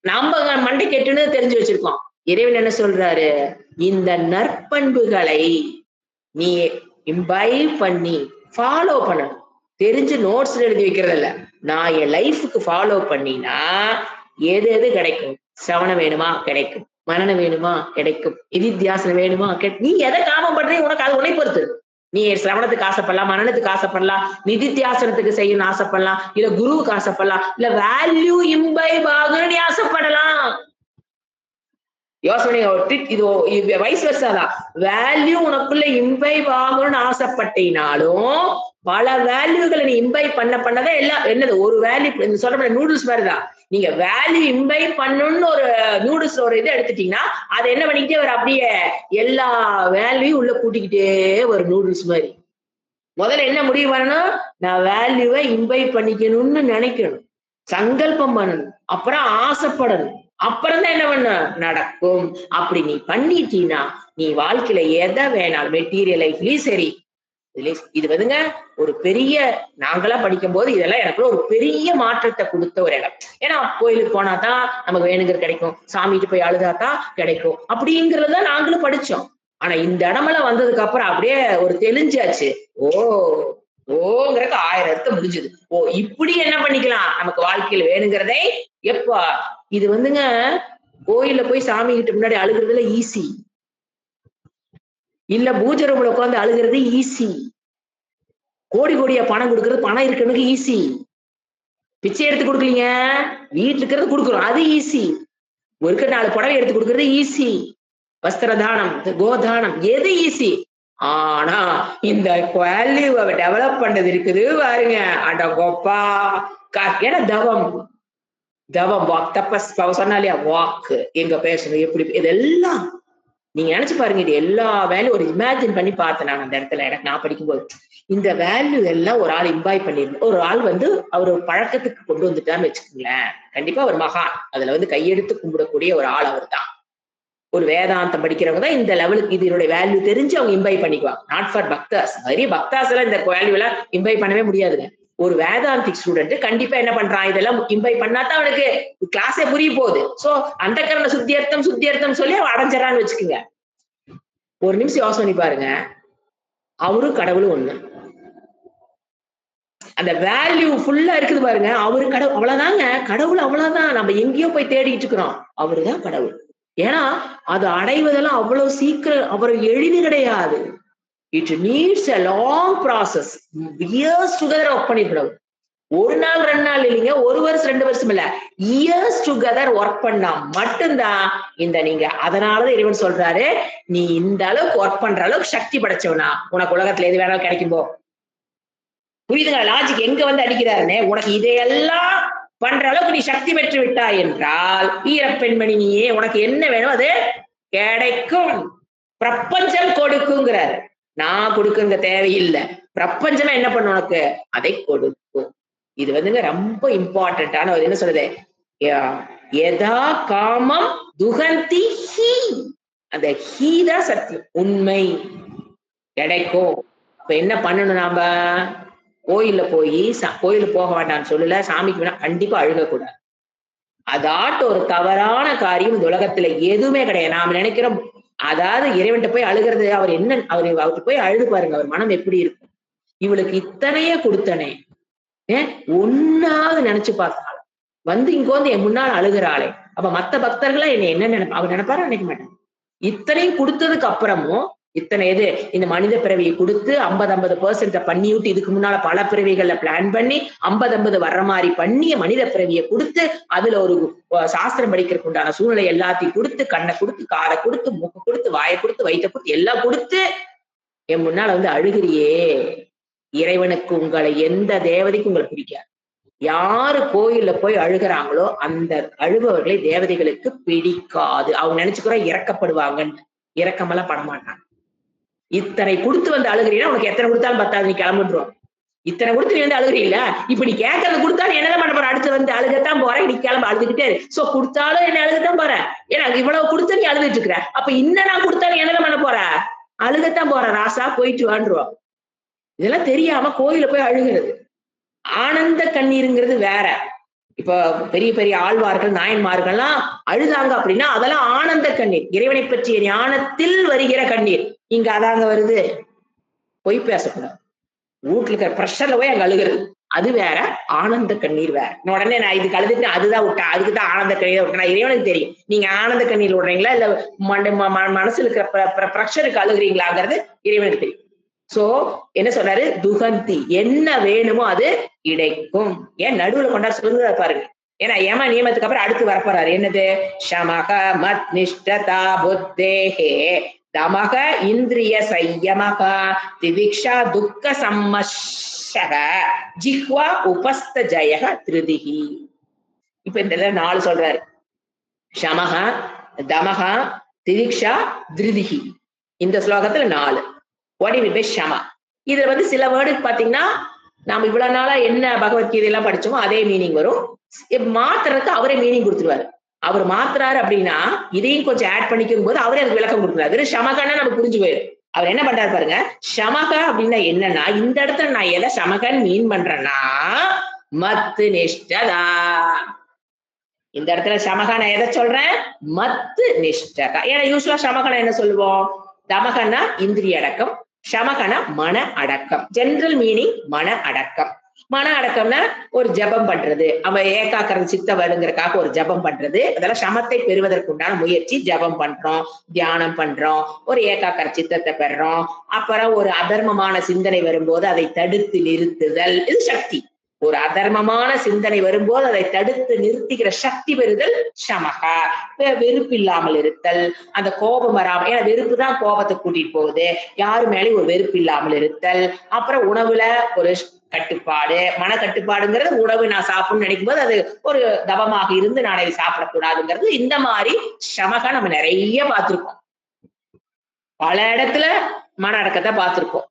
நாம மண்டை கெட்டுன்னு தெரிஞ்சு வச்சிருக்கோம். இறைவன் என்ன சொல்றாரு? இந்த நற்பண்புகளை நீ இம்பைப் பண்ணி ஃபாலோ பண்ணணும். தெரிஞ்சு நோட்ஸ் எழுதி வைக்கிறது இல்ல. நான் என் லைஃப்க்கு ஃபாலோ பண்ணினா எது எது கிடைக்கும்? சிரவணம் வேணுமா? கிடைக்கும். மனனம் வேணுமா? கிடைக்கும். நிதித்தியாசனம் வேணுமா? நீ எதை காமம் பண்றீங்க உனக்கு அது உன்னை பொறுத்து. நீ சிரவணத்துக்கு ஆசைப்படலாம், மனனத்துக்கு ஆசைப்படலாம், நிதித்தியாசனத்துக்கு செய்யணும்னு ஆசைப்படலாம், இல்ல குருவுக்கு ஆசைப்படலாம், இல்ல வேல்யூ இம்பைப் ஆகணும்னு நீ ஆசைப்படலாம். யோசனை இது வைஸ் வெர்சா தான். வேல்யூ உனக்குள்ள இம்பைப் ஆகணும்னு ஆசைப்பட்டினாலும் பல வேல்யூகளை நீ இம்பைப் பண்ணதான் எல்லாம் என்னது ஒரு வேல்யூ சொல்ற நூடுல்ஸ் மாதிரிதான். நீங்க வேல்யூ இம்பைப் பண்ணணும்னு ஒரு நூடுல்ஸ் ஒரு இது எடுத்துட்டீங்கன்னா அதை என்ன பண்ணிக்கிட்டே வர அப்படியே எல்லா வேல்யூ உள்ள கூட்டிக்கிட்டே ஒரு நூடுல்ஸ் மாதிரி. முதல்ல என்ன முடிவு பண்ணணும்? நான் வேல்யூவை இம்பைப் பண்ணிக்கணும்னு நினைக்கணும், சங்கல்பம் பண்ணணும், அப்புறம் ஆசைப்படணும், அப்புறம் தான் என்ன பண்ண நடக்கும். அப்படி நீ பண்ணிட்டீன்னா நீ வாழ்க்கையில எதை வேணாலும் மெட்டீரியல் லைஃப்லயும் சரி, இது வந்துங்க ஒரு பெரிய நாங்களா படிக்கும் போது இதெல்லாம் எனக்கு ஒரு பெரிய மாற்றத்தை கொடுத்த ஒரு இடம். ஏன்னா கோயிலுக்கு போனாதான் நமக்கு வேணுங்கிறது கிடைக்கும், சாமிக்கு போய் அழுதாதான் கிடைக்கும் அப்படிங்கறத நாங்களும் படிச்சோம். ஆனா இந்த இடமெல்லாம் வந்ததுக்கு அப்புறம் அப்படியே ஒரு தெளிஞ்சாச்சு. ஓங்கிறதுக்கு 1000 அர்த்தம் முடிஞ்சது. இப்படி என்ன பண்ணிக்கலாம் நமக்கு வாழ்க்கையில் வேணுங்கிறதை எப்ப இது வந்துங்க கோயில்ல போய் சாமி கிட்ட முன்னாடி அழுகிறதுல ஈஸி, இல்ல பூஜை ரூம்ல உட்கார்ந்து அழுகிறது ஈஸி, கோடி கோடியா பணம் கொடுக்கறது பணம் இருக்கிறதுக்கு ஈஸி, பிச்சை எடுத்து கொடுக்கலீங்க வீட்டுல இருக்கிறது கொடுக்குறோம் அது ஈஸி, ஒரு 4 புடவை எடுத்து கொடுக்கறது ஈஸி, வஸ்திர தானம் கோதானம் எது ஈஸி. ஆனா இந்த வேல்யூவை டெவலப் பண்ணது இருக்குது பாருங்க அட கோப்பா. ஏன்னா தவம் வாக் தபஸ் சொன்னா இல்லையா வாக்கு எங்க பேசணும் எப்படி இதெல்லாம் நீங்க நினைச்சு பாருங்க. இது எல்லா வேல்யூ ஒரு இமேஜின் பண்ணி பார்த்தேன் நான் அந்த இடத்துல. எனக்கு நான் படிக்கும்போது இந்த வேல்யூ எல்லாம் ஒரு ஆள் இம்பாய் பண்ணிருந்தோம். ஒரு ஆள் வந்து அவர் பழக்கத்துக்கு கொண்டு வந்துட்டான்னு வச்சுக்கோங்களேன், கண்டிப்பா ஒரு மகான் அதுல வந்து கையெடுத்து கும்பிடக்கூடிய ஒரு ஆள் அவர் தான். ஒரு வேதாந்தம் படிக்கிறவங்க தான் இந்த லெவலுக்கு இதனுடைய வேல்யூ தெரிஞ்சு அவங்க இம்பை பண்ணிக்குவாங்க. நாட் ஃபார் பக்தாஸ். நிறைய பக்தாஸ் எல்லாம் இந்த வேல்யூ எல்லாம் இம்பை பண்ணவே முடியாதுங்க. ஒரு வேதாந்திக் ஸ்டூடெண்ட் கண்டிப்பா என்ன பண்றான், இதெல்லாம் இம்பை பண்ணாதான் அவனுக்கு கிளாஸே புரிய போகுது. சோ அந்த கரண சுத்தியர்த்தம் சொல்லி அவன் அடைஞ்சிடறான்னு வச்சுக்கோங்க. ஒரு நிமிஷம் யோசனை பண்ணி பாருங்க, அவரும் கடவுளும் ஒண்ணு. அந்த வேல்யூ ஃபுல்லா இருக்குது பாருங்க, அவரு கடவுள் அவ்வளவுதாங்க. கடவுள் அவ்வளவுதான். நம்ம எங்கேயோ போய் தேடிட்டு இருக்கிறோம், அவருதான் கடவுள். ஏன்னா அது அடைவதெல்லாம் அவ்வளவு சீக்கிரம் அவ்வளவு எளிது கிடையாது. It needs a long process. years together work பண்ணிருக்கணும். ஒரு நாள் 2 நாள் இல்லைங்க, 1 வருஷம் 2 வருஷம் இல்ல, இயர்ஸ் டுகெதர் ஒர்க் பண்ணா மட்டும்தான் இந்த நீங்க. அதனாலதான் இறைவன் சொல்றாரு, நீ இந்த அளவுக்கு ஒர்க் பண்ற அளவுக்கு சக்தி படைச்சவனா உனக்கு உலகத்துல எது வேணாலும் கிடைக்கும் போ. புரியுதுங்களா லாஜிக் எங்க வந்து அடிக்கிறாருன்னு? உனக்கு இதையெல்லாம் பண்ற அளவுக்கு நீ சக்தி பெற்று விட்டாய் என்றால் ஈரப்பெண்மணி நீயே, உனக்கு என்ன வேணும் அது கிடைக்கும். பிரபஞ்சம் கொடுக்குங்கிறாரு. நான் கொடுக்குங்க தேவையில்லை, பிரபஞ்சமே என்ன பண்ண உனக்கு அதை கொடுக்கும். இது வந்துங்க ரொம்ப இம்பார்ட்டன்டான என்ன சொல்றது, எதா காமம் துகந்தி ஹீ, அந்த ஹீ தான் சத்தியம் உண்மை கிடைக்கும். அப்ப என்ன பண்ணணும் நாம? கோயில்ல கோயிலுக்கு போக வேண்டாம்னு சொல்லல, சாமிக்கு வேணா கண்டிப்பா அழுகக்கூடாது. அதாட்ட ஒரு தவறான காரியம் இந்த உலகத்துல எதுவுமே கிடையாது. நாம நினைக்கிறோம் அதாவது இறைவன்ட்ட போய் அழுகிறது, அவர் என்ன அவருக்கு போய் அழுது பாருங்க, அவர் மனம் எப்படி இருக்கும். இவளுக்கு இத்தனையே கொடுத்தனே ஒன்னாவது நினைச்சு பார்த்தாள், வந்து இங்க வந்து என் முன்னால் அழுகிறாளே, அப்ப மத்த பக்தர்களா என்ன நினைப்பா? அவர் நினைப்பாரு நினைக்க மாட்டாங்க. இத்தனையும் கொடுத்ததுக்கு அப்புறமும் இத்தனை இது இந்த மனித பிறவியை கொடுத்து 50-50% பண்ணி விட்டு இதுக்கு முன்னால பல பிறவிகள்ல பிளான் பண்ணி 50-50 வர்ற மாதிரி பண்ணி மனித பிறவியை கொடுத்து அதுல ஒரு சாஸ்திரம் படிக்கிறதுக்கு உண்டான சூழ்நிலை எல்லாத்தையும் கொடுத்து கண்ணை கொடுத்து காதை கொடுத்து மூக்கு கொடுத்து வாயை கொடுத்து வயிற்றை கொடுத்து எல்லாம் கொடுத்து என் முன்னால வந்து அழுகிறியே. இறைவனுக்கு உங்களை எந்த தேவதைக்கும் உங்களை பிடிக்காது. யாரு கோயில்ல போய் அழுகிறாங்களோ அந்த அழுபவர்களை தேவதைகளுக்கு பிடிக்காது. அவங்க நினைச்சுக்கிற இறக்கப்படுவாங்கன்னு. இறக்கமெல்லாம் பட மாட்டாங்க. இத்தனை கொடுத்து வந்து அழுகிறீங்கன்னா உனக்கு எத்தனை கொடுத்தாலும் பத்தாது, நீ கிளம்பிடுறோம். இத்தனை கொடுத்து நீ வந்து அழுகுறீங்களா? இப்ப நீ கேட்கறது கொடுத்தாலும் என்னதான் பண்ண போற? அடுத்து வந்து அழுகத்தான் போறேன், நீ கிளம்ப அழுதுகிட்டே. சோ கொடுத்தாலும் என்ன அழுகத்தான் போற. ஏன்னா இவ்வளவு கொடுத்து நீ அழுதுட்டு இருக்கிற. அப்ப இன்னும் நான் கொடுத்தாலும் என்னதான் பண்ண போற? அழுகத்தான் போற. ராசா போயிட்டு வாண்டுருவோம். இதெல்லாம் தெரியாம கோயில போய் அழுகிறது. ஆனந்த கண்ணீருங்கிறது வேற. இப்ப பெரிய பெரிய ஆழ்வார்கள் நாயன்மார்கள்லாம் அழுதாங்க அப்படின்னா அதெல்லாம் ஆனந்த கண்ணீர், இறைவனை பற்றிய ஞானத்தில் வருகிற கண்ணீர். இங்க அதாங்க வருது. பொய் பேசக்கூடாது. வீட்டுல இருக்கிற ப்ரெஷர்ல போய் அங்க அழுகிறது அது வேற, ஆனந்த கண்ணீர் வேற. உடனே நான் இதுக்கு அழுதுட்டு அதுதான் விட்டேன், அதுக்குதான் ஆனந்த கண்ணீர் விட்டேன். இறைவனுக்கு தெரியும் நீங்க ஆனந்த கண்ணீர் விடுறீங்களா இல்ல மனசுல இருக்கிற ப்ரெஷருக்கு அழுகுறீங்களாங்கிறது இறைவனுக்கு தெரியும். சோ என்ன சொல்றாரு? துகந்தி, என்ன வேணுமோ அது கிடைக்கும். ஏன் நடுவுல கொண்டாட சொல்லுங்க பாருங்க. ஏன்னா ஏமா நியமத்துக்கு அப்புறம் அடுத்து வரப்போறாரு. என்னது? ஷமக மத் நிஷ்டதா புத்தேஹே தமக இந்திரிய சையமக திவிக்ஷா துக்க சம்மஷக ஜிஹ்வா உபஸ்த ஜயக திருதிகி. இப்ப இந்த 4 சொல்றாரு. ஷமக, தமக, திவிக்ஷா, திருதிகி. இந்த ஸ்லோகத்துல 4. What do you mean by ஷமா? இதுல வந்து சில வேர்டுக்கு பாத்தீங்கன்னா நாம இவ்வளவு நாளா என்ன பகவத்கீதை எல்லாம் படிச்சோமோ அதே மீனிங் வரும். மாத்துறதுக்கு அவரே மீனிங் கொடுத்துருவாரு. அவர் மாத்துறாரு அப்படின்னா இதையும் கொஞ்சம் ஆட் பண்ணிக்கும் போது அவரே அதுக்கு விளக்கம் கொடுக்குறாரு. வெறும் ஷமகன்னா நமக்கு புரிஞ்சு போயிடும். அவர் என்ன பண்றாரு பாருங்க. ஷமக அப்படின்னா என்னன்னா, இந்த இடத்துல நான் எதை ஷமகன் மீன் பண்றேன்னா மத்து நிஷ்டதா. இந்த இடத்துல ஷமகன எதை சொல்றேன்? மத்து நிஷ்டதா. ஏன்னா யூஸ்வலா ஷமகன என்ன சொல்லுவோம்? தமகனா இந்திரிய அடக்கம், ஷமகனா மன அடக்கம். ஜெனரல் மீனிங் மன அடக்கம். மன அடக்கம்னா ஒரு ஜபம் பண்றது, அவன் ஏகாக்கிரம் சித்த வருங்கிறதுக்காக ஒரு ஜபம் பண்றது. அதெல்லாம் சமத்தை பெறுவதற்கு உண்டான முயற்சி. ஜபம் பண்றோம், தியானம் பண்றோம், ஒரு ஏகாக்கிர சித்தத்தை பெறோம். அப்புறம் ஒரு அதர்மமான சிந்தனை வரும்போது அதை தடுத்து நிறுத்துதல், இது சக்தி. ஒரு அதர்மமான சிந்தனை வரும்போது அதை தடுத்து நிறுத்திக்கிற சக்தி பெறுதல் சமகா. வெறுப்பு இல்லாமல் இருத்தல், அந்த கோபம் வராம, ஏன்னா வெறுப்பு தான் கோபத்தை கூட்டிட்டு போகுது. யாரு மேலேயும் ஒரு வெறுப்பு இல்லாமல் இருத்தல். அப்புறம் உணவுல ஒரு கட்டுப்பாடு, மன கட்டுப்பாடுங்கிறது உணவு நான் சாப்பிடணும்னு நினைக்கும் போது அது ஒரு தவமாக இருந்து நான் அதை சாப்பிடக்கூடாதுங்கிறது. இந்த மாதிரி சமகா நம்ம நிறைய பார்த்திருக்கோம். பல இடத்துல மன அடக்கத்தை பார்த்திருக்கோம்.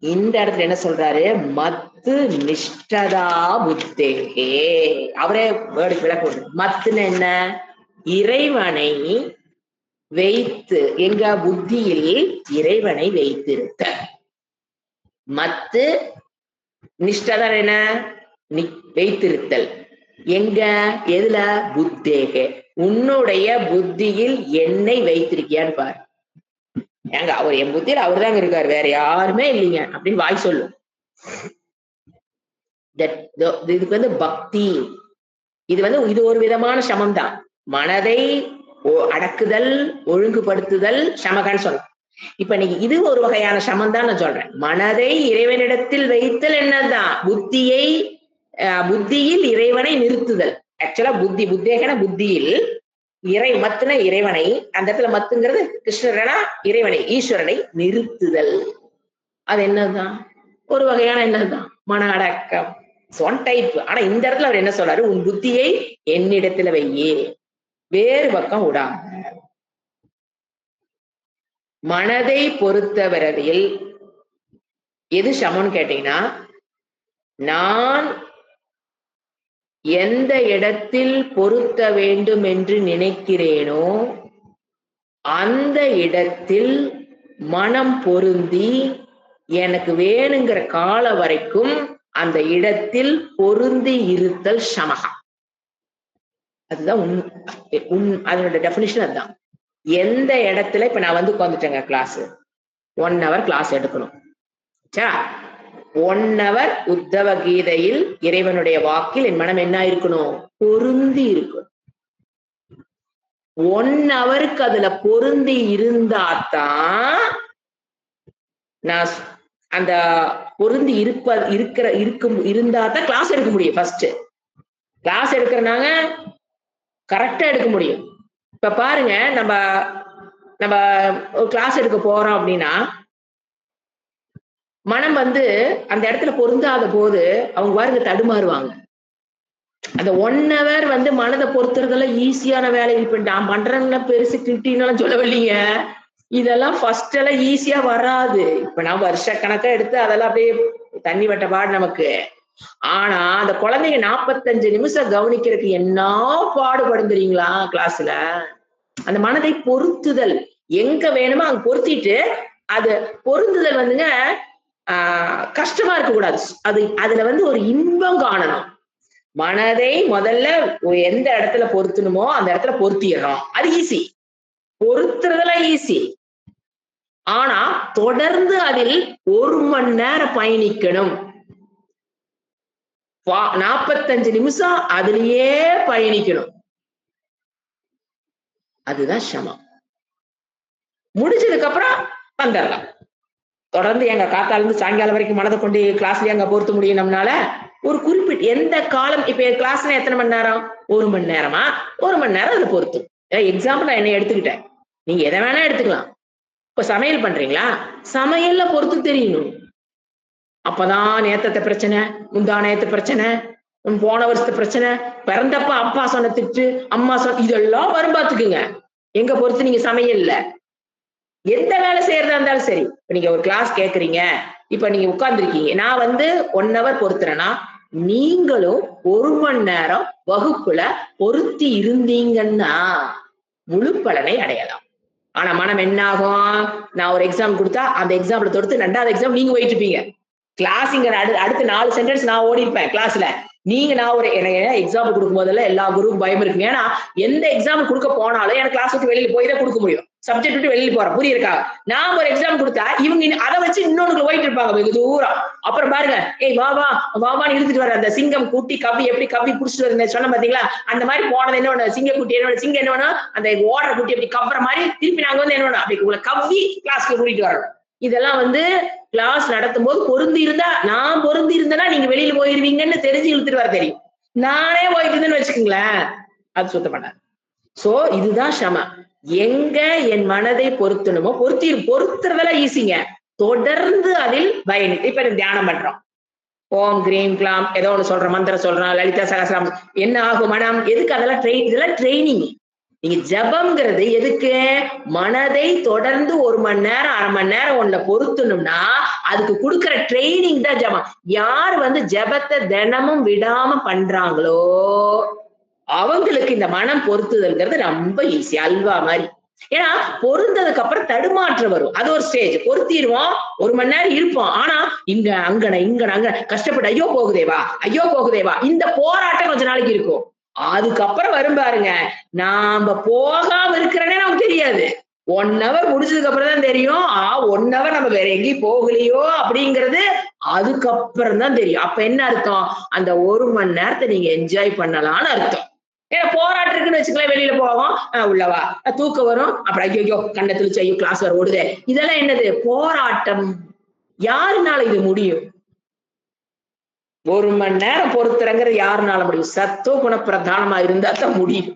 இந்த இடத்துல என்ன சொல்றாரு? மத்து நிஷ்டதா புத்தேகே. அவரே வேர்டு விளக்கு. மத்துன்னு என்ன? இறைவனை வைத்து, எங்க புத்தியில் இறைவனை வைத்திருக்க. மத்து நிஷ்டதான் என்ன? வைத்திருத்தல். எங்க? எதுல? புத்தேகே. உன்னுடைய புத்தியில் என்னை வைத்திருக்கியான்னு பாரு. ஏங்க அவர் என் புத்தியில அவர் தாங்க இருக்காரு, வேற யாருமே இல்லைங்க அப்படின்னு வாய் சொல்லும். இதுக்கு வந்து பக்தி. இது ஒரு விதமான சமம் தான். மனதை அடக்குதல், ஒழுங்குபடுத்துதல் சமகன்னு சொல்லலாம். இப்ப நீங்க இது ஒரு வகையான சமம் தான் நான் சொல்றேன். மனதை இறைவனிடத்தில் வைத்தல் என்னதான்? புத்தியில் இறைவனை நிறுத்துதல். ஆக்சுவலா புத்தேகன புத்தியில் மத்துன இறைவனை, அந்த இடத்துல மத்துங்கிறது கிருஷ்ணரனா இறைவனை, ஈஸ்வரனை நிறுத்துதல். அது என்னதுதான்? ஒரு வகையான என்னதுதான்? மன அடக்கம். One type. ஆனா இந்த இடத்துல அவர் என்ன சொல்றாரு? உன் புத்தியை என்னிடத்துல வையே, வேறு பக்கம் விடாம. மனதை பொறுத்தவரையில் எது சமம்னு கேட்டீங்கன்னா, நான் எந்த இடத்தில் பொருத்த வேண்டும் என்று நினைக்கிறேனோ அந்த இடத்தில் மனம் பொருந்தி எனக்கு வேணுங்கிற கால வரைக்கும் அந்த இடத்தில் பொருந்தி இருத்தல் சமகா. அதுதான் அதனோட டெபினிஷன். அதுதான். எந்த இடத்துல இப்ப நான் வந்து உட்காந்துட்டேங்க, கிளாஸ் 1 hour கிளாஸ் எடுக்கணும். 1 hour உத்தவ கீதையில் இறைவனுடைய வாக்கில் என் மனம் என்ன இருக்கணும்? பொருந்தி இருக்கணும். 1 hourக்கு அதுல பொருந்தி இருந்தாதான் நான் அந்த பொருந்தி இருந்தாதான் கிளாஸ் எடுக்க முடியும். ஃபர்ஸ்ட் கிளாஸ் எடுக்கிறனாங்க கரெக்டா எடுக்க முடியும். இப்ப பாருங்க, நம்ம ஒரு கிளாஸ் எடுக்க போறோம் அப்படின்னா மனம் வந்து அந்த இடத்துல பொருந்தாத போது அவங்க பாருங்க தடுமாறுவாங்க. அந்த 1 hour வந்து மனதை பொறுத்துறதெல்லாம் ஈஸியான வேலை. இப்ப நான் பண்றேன்னா பெருசு கிட்டினாலும் சொல்லவில்லைங்க. இதெல்லாம் ஃபர்ஸ்ட் எல்லாம் ஈஸியா வராது. இப்ப நான் வருஷ கணக்கா எடுத்து அதெல்லாம் அப்படியே தண்ணி வட்ட பாடு நமக்கு. ஆனா அந்த குழந்தைங்க 45 நிமிஷம் கவனிக்கிறதுக்கு என்ன பாடுபடும் தெரியுங்களா கிளாஸ்ல. அந்த மனதை பொருத்துதல் எங்க வேணுமோ அங்க பொருத்திட்டு அது பொருந்துதல் வந்துங்க கஷ்டமா இருக்க கூடாது. அதுல வந்து ஒரு இன்பம் காணணும். மனதை முதல்ல எந்த இடத்துல பொருத்தணுமோ அந்த இடத்துல பொருத்திடுறோம். அது ஈஸி. பொருத்துறதெல்லாம் ஈஸி. ஆனா தொடர்ந்து அதில் 1 மணி நேரம் பயணிக்கணும். 45 நிமிஷம் அதுலயே பயணிக்கணும். அதுதான் சமம். முடிச்சதுக்கு அப்புறம் வந்துடலாம். தொடர்ந்து எங்க காத்தால இருந்து சாயங்காலம் வரைக்கும் மனதை கொண்டு கிளாஸ்லயே அங்க பொருத்த முடியும் நம்மளால. ஒரு குறிப்பிட்ட எந்த காலம் இப்ப கிளாஸ்ல எத்தனை மணி நேரம்? 1 மணி நேரமா? 1 மணி நேரம் அது பொருத்தும். எக்ஸாம்பிள் நான் என்ன எடுத்துக்கிட்டேன். நீங்க எதை வேணா எடுத்துக்கலாம். இப்ப சமையல் பண்றீங்களா? சமையல்ல பொறுத்து தெரியணும். அப்பதான் நேத்தத்த பிரச்சனை, முந்தா நேத்து பிரச்சனை, போன வருஷத்து பிரச்சனை, பிறந்தப்ப அப்பா சொன்ன திட்டு, அம்மா சொன்ன இதெல்லாம் வரும் பாத்துக்குங்க. எங்க பொறுத்து நீங்க சமையல்ல எந்த வேலை செய்யறதா இருந்தாலும் சரி. இப்ப நீங்க ஒரு கிளாஸ் கேக்குறீங்க, இப்ப நீங்க உட்கார்ந்துருக்கீங்க. நான் வந்து 1 hour பொறுத்துறேன்னா நீங்களும் 1 மணி நேரம் வகுப்புல பொருத்தி இருந்தீங்கன்னா முழு பலனை அடையலாம். ஆனா மனம் என்ன ஆகும்? நான் ஒரு எக்ஸாம் கொடுத்தா அந்த எக்ஸாம்பிள் தொடுத்து 2வது எக்ஸாம் நீங்க போயிட்டு இருப்பீங்க. கிளாஸ் இங்க அடுத்து 4 சென்டென்ஸ் நான் ஓடி இருப்பேன் கிளாஸ்ல. நீங்க நான் ஒரு எக்ஸாம்பிள் கொடுக்கும் போதெல்லாம் எல்லா குருவும் பயம் இருக்குங்க. ஏன்னா எந்த எக்ஸாம்பிள் கொடுக்க போனாலும் எனக்கு கிளாஸ் விட்டு வெளியில போய் தான் கொடுக்க முடியும். சப்ஜெக்ட் விட்டு வெளியில போறேன். புரியிருக்கா? நான் ஒரு எக்ஸாம் கொடுத்தா இவங்க அதை வச்சு இன்னொன்னு போயிட்டு இருப்பாங்க வெகு தூரம். அப்புறம் பாருங்க, ஏய் வாவான்னு இழுத்துட்டு வர அந்த சிங்கம் குட்டி கவ்வி எப்படி கவ்வி புடிச்சிட்டு வருது சொன்ன பாத்தீங்களா? அந்த மாதிரி போனது என்ன ஒண்ணு சிங்க குட்டி என்ன சிங்கம் என்ன வேணும் அந்த ஓடுற குட்டி எப்படி கவ்வுற மாதிரி திருப்பி நாங்க வந்து என்ன வேணும் அப்படி உங்களை கவ்வி கிளாஸ்க்கு கூட்டிட்டு வரணும். இதெல்லாம் வந்து கிளாஸ் நடத்தும் போது பொருந்தி இருந்தா நான் பொருந்தி இருந்தேன்னா நீங்க வெளியில போயிருவீங்கன்னு தெரிஞ்சு இழுத்துட்டு வர தெரியும். நானே போயிட்டு இருந்தேன்னு வச்சுக்கோங்களேன், அது சுத்த பண்ணாது. சோ இதுதான் சம. எங்க என் மனதை பொருத்தணுமோ பொருத்துறதெல்லாம் ஈஸிங்க. தொடர்ந்து அதில் பயணித்து இப்ப தியானம் பண்றோம். ஓம் கிரீம் கிளாம் ஏதோ ஒண்ணு சொல்றோம், மந்திரம் சொல்றோம், லலிதா சகஸ்ரம் என்ன ஆகும் மனம்? எதுக்கு அதெல்லாம் இதெல்லாம் ட்ரைனிங். நீங்க ஜபம்ங்கிறது எதுக்கு? மனதை தொடர்ந்து 1 மணி நேரம் 1/2 மணி நேரம் ஒண்ணுல பொருத்தணும்னா அதுக்கு கொடுக்கிற ட்ரைனிங் தான் ஜபம். யார் வந்து ஜபத்தை தினமும் விடாம பண்றாங்களோ அவங்களுக்கு இந்த மனம் பொருத்துதல்ங்கிறது ரொம்ப ஈஸி, அல்வா மாதிரி. ஏன்னா பொருந்ததுக்கு அப்புறம் தடுமாற்றம் வரும். அது ஒரு ஸ்டேஜ். பொருத்திடுவோம், 1 மணி நேரம் இருப்போம். ஆனா இங்க அங்க கஷ்டப்பட்டு ஐயோ போகுதேவா இந்த போராட்டம் கொஞ்ச நாளைக்கு இருக்கும். அதுக்கப்புறம் வரும் பாருங்க, நாம போகாம இருக்கிறனே நமக்கு தெரியாது. 1 hour முடிச்சதுக்கு அப்புறம் தான் தெரியும். 1 hour நம்ம வேற எங்கேயும் போகலையோ அப்படிங்கிறது அதுக்கப்புறம் தான் தெரியும். அப்ப என்ன அர்த்தம்? அந்த 1 மணி நேரத்தை நீங்க என்ஜாய் பண்ணலாம்னு அர்த்தம். ஏன்னா போராட்டம் இருக்குன்னு வச்சுக்கலாம், வெளியில போவோம், உள்ளவா தூக்கம் வரும், அப்புறம் ஐயோ கண்ணை தெளிச்சு ஐயோ கிளாஸ் வர ஓடுதே. இதெல்லாம் என்னது? போராட்டம். யாருனால இது முடியும்? 1 மணி நேரம் பொறுத்துறங்கிறது யாருனால முடியும்? சத்துவ குண பிரதானமா இருந்தா தான் முடியும்.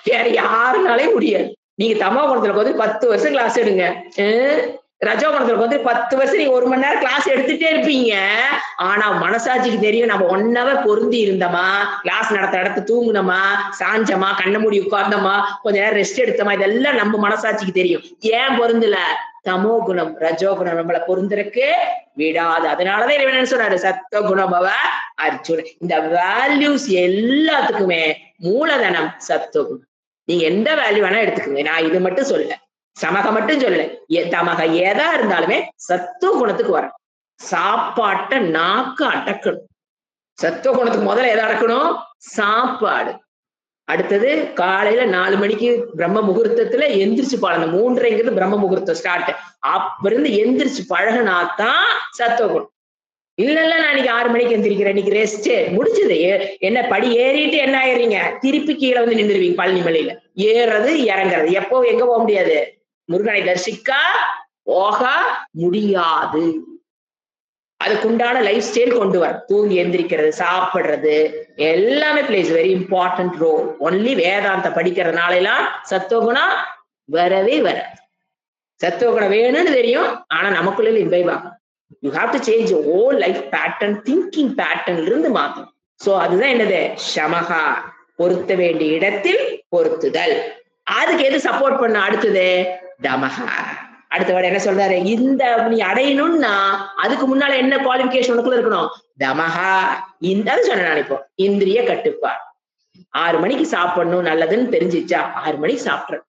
வேற யாருனாலே முடியாது. நீங்க தமோ குணத்துல வந்து 10 வருஷம் கிளாஸ் எடுங்க, ரஜோ குணத்துல வந்து 10 வருஷம் நீங்க 1 மணி நேரம் கிளாஸ் எடுத்துட்டே இருப்பீங்க. ஆனா மனசாட்சிக்கு தெரியும் நம்ம 1 hour பொருந்தி இருந்தோமா, கிளாஸ் நடத்த இடத்து தூங்குனோமா, சாஞ்சமா, கண்ண மூடி உட்கார்ந்தோமா, கொஞ்ச நேரம் ரெஸ்ட் எடுத்தோமா, இதெல்லாம் நம்ம மனசாட்சிக்கு தெரியும். ஏன் பொருந்தல? தமோ குணம் ரஜோ குணம் நம்மளை பொருந்தருக்கு விடாது. அதனாலதான் இவன் என்ன சொன்னாரு? சத்த குணபவ அர்ஜுன். இந்த வேல்யூஸ் எல்லாத்துக்குமே மூலதனம் சத்துவகுணம். நீங்க எந்த வேல்யூ வேணா எடுத்துக்கோங்க, நான் இது மட்டும் சொல்ல, சமக மட்டும் சொல்ல, தமக எதா இருந்தாலுமே சத்துவ குணத்துக்கு வரணும். சாப்பாட்டை நாக்கு அடக்கணும். சத்துவ குணத்துக்கு முதல்ல எதை அடக்கணும்? சாப்பாடு. அடுத்தது காலையில 4 மணிக்கு பிரம்ம முகூர்த்தத்துல எந்திரிச்சு பழகணும். 3:30ங்கிறது பிரம்ம முகூர்த்தம் ஸ்டார்ட். அப்ப இருந்து எந்திரிச்சு பழகினாத்தான் சத்துவகுணம். இல்ல நான் இன்னைக்கு 6 மணிக்கு எந்திரிக்கிறேன், இன்னைக்கு ரெஸ்ட் முடிஞ்சது. என்ன படி ஏறிட்டு என்ன ஆயிடுறீங்க? திருப்பி கீழே வந்து நின்றுவீங்க பழனி மலையில. ஏறுறது இறங்குறது. எப்போ எங்க போக முடியாது? முருகனை தரிசிக்க போக முடியாது. அதுக்குண்டான லைஃப் ஸ்டைல் கொண்டு வர, தூங்கி எந்திரிக்கிறது, சாப்பிடுறது எல்லாமே plays very important role. Only Vedanta படிக்கிறதுனால எல்லாம் சத்துவகுணம் வரவே வராது. சத்துவகுணம் வேணும்னு தெரியும், ஆனா நமக்குள்ள இன்வைவ் ஆகும். You have to change whole life pattern, thinking பேட்டர்ன்ல இருந்து மாத்தணும். சோ அதுதான் என்னது? சமகா. பொருத்த வேண்டிய இடத்தில் பொருத்துதல். அதுக்கு எது சப்போர்ட் பண்ண அடுத்தது? தமகா. அடுத்த வேர்டு என்ன சொல்றாரு? இந்த நீ அடையணும்னா அதுக்கு முன்னால என்ன குவாலிபிகேஷன் உனக்குள்ள இருக்கணும்? தமகா. இந்த சொன்னேன் நான் இப்போ இந்திரிய கட்டுப்பாடு. 6 மணிக்கு சாப்பிடணும் நல்லதுன்னு தெரிஞ்சிச்சா 6 மணிக்கு சாப்பிட்ற.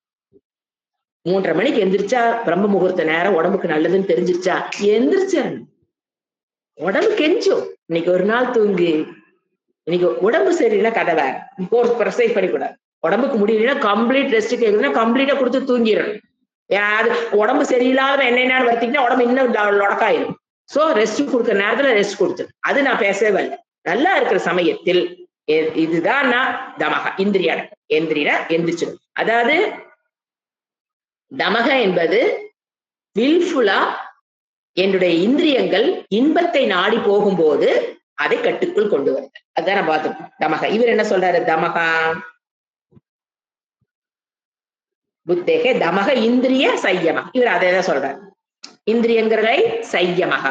3:30 மணிக்கு எந்திரிச்சா பிரம்ம முகூர்த்த நேரம் உடம்புக்கு நல்லதுன்னு தெரிஞ்சிருச்சா எந்திரிச்ச. உடம்பு கெஞ்சும். இன்னைக்கு ஒரு நாள் தூங்கு. இன்னைக்கு உடம்பு சரியில்லைன்னா கதை வேற. கோர்ஸ் ப்ரெசைஸ் பண்ணிக்கூடாது. உடம்புக்கு முடியலன்னா கம்ப்ளீட் ரெஸ்ட் கேக்குதுன்னா கம்ப்ளீட்டா கொடுத்து தூங்கிடணும். அது உடம்பு சரியில்லாத என்னென்னு வருத்திங்கன்னா உடம்பு இன்னும் லொடக்காயிரும். சோ ரெஸ்ட் கொடுக்குற நேரத்துல ரெஸ்ட் கொடுத்து அது நான் பேசவே இல்லை. நல்லா இருக்கிற சமயத்தில் இதுதான் நான் தமக இந்திரியா எந்திரியா எந்திரிச்சிடும். அதாவது தமக என்பது வில்ஃபுல்லா என்னுடைய இந்திரியங்கள் இன்பத்தை நாடி போகும்போது அதை கட்டுக்குள் கொண்டு வருது. அதுதான் நான் பார்த்தோம் தமக. இவர் என்ன சொல்றாரு? தமகா புத்தேக தமக இந்திரிய சையமக. இவர் அதை தான் சொல்றாரு. இந்திரியங்களை சையமக,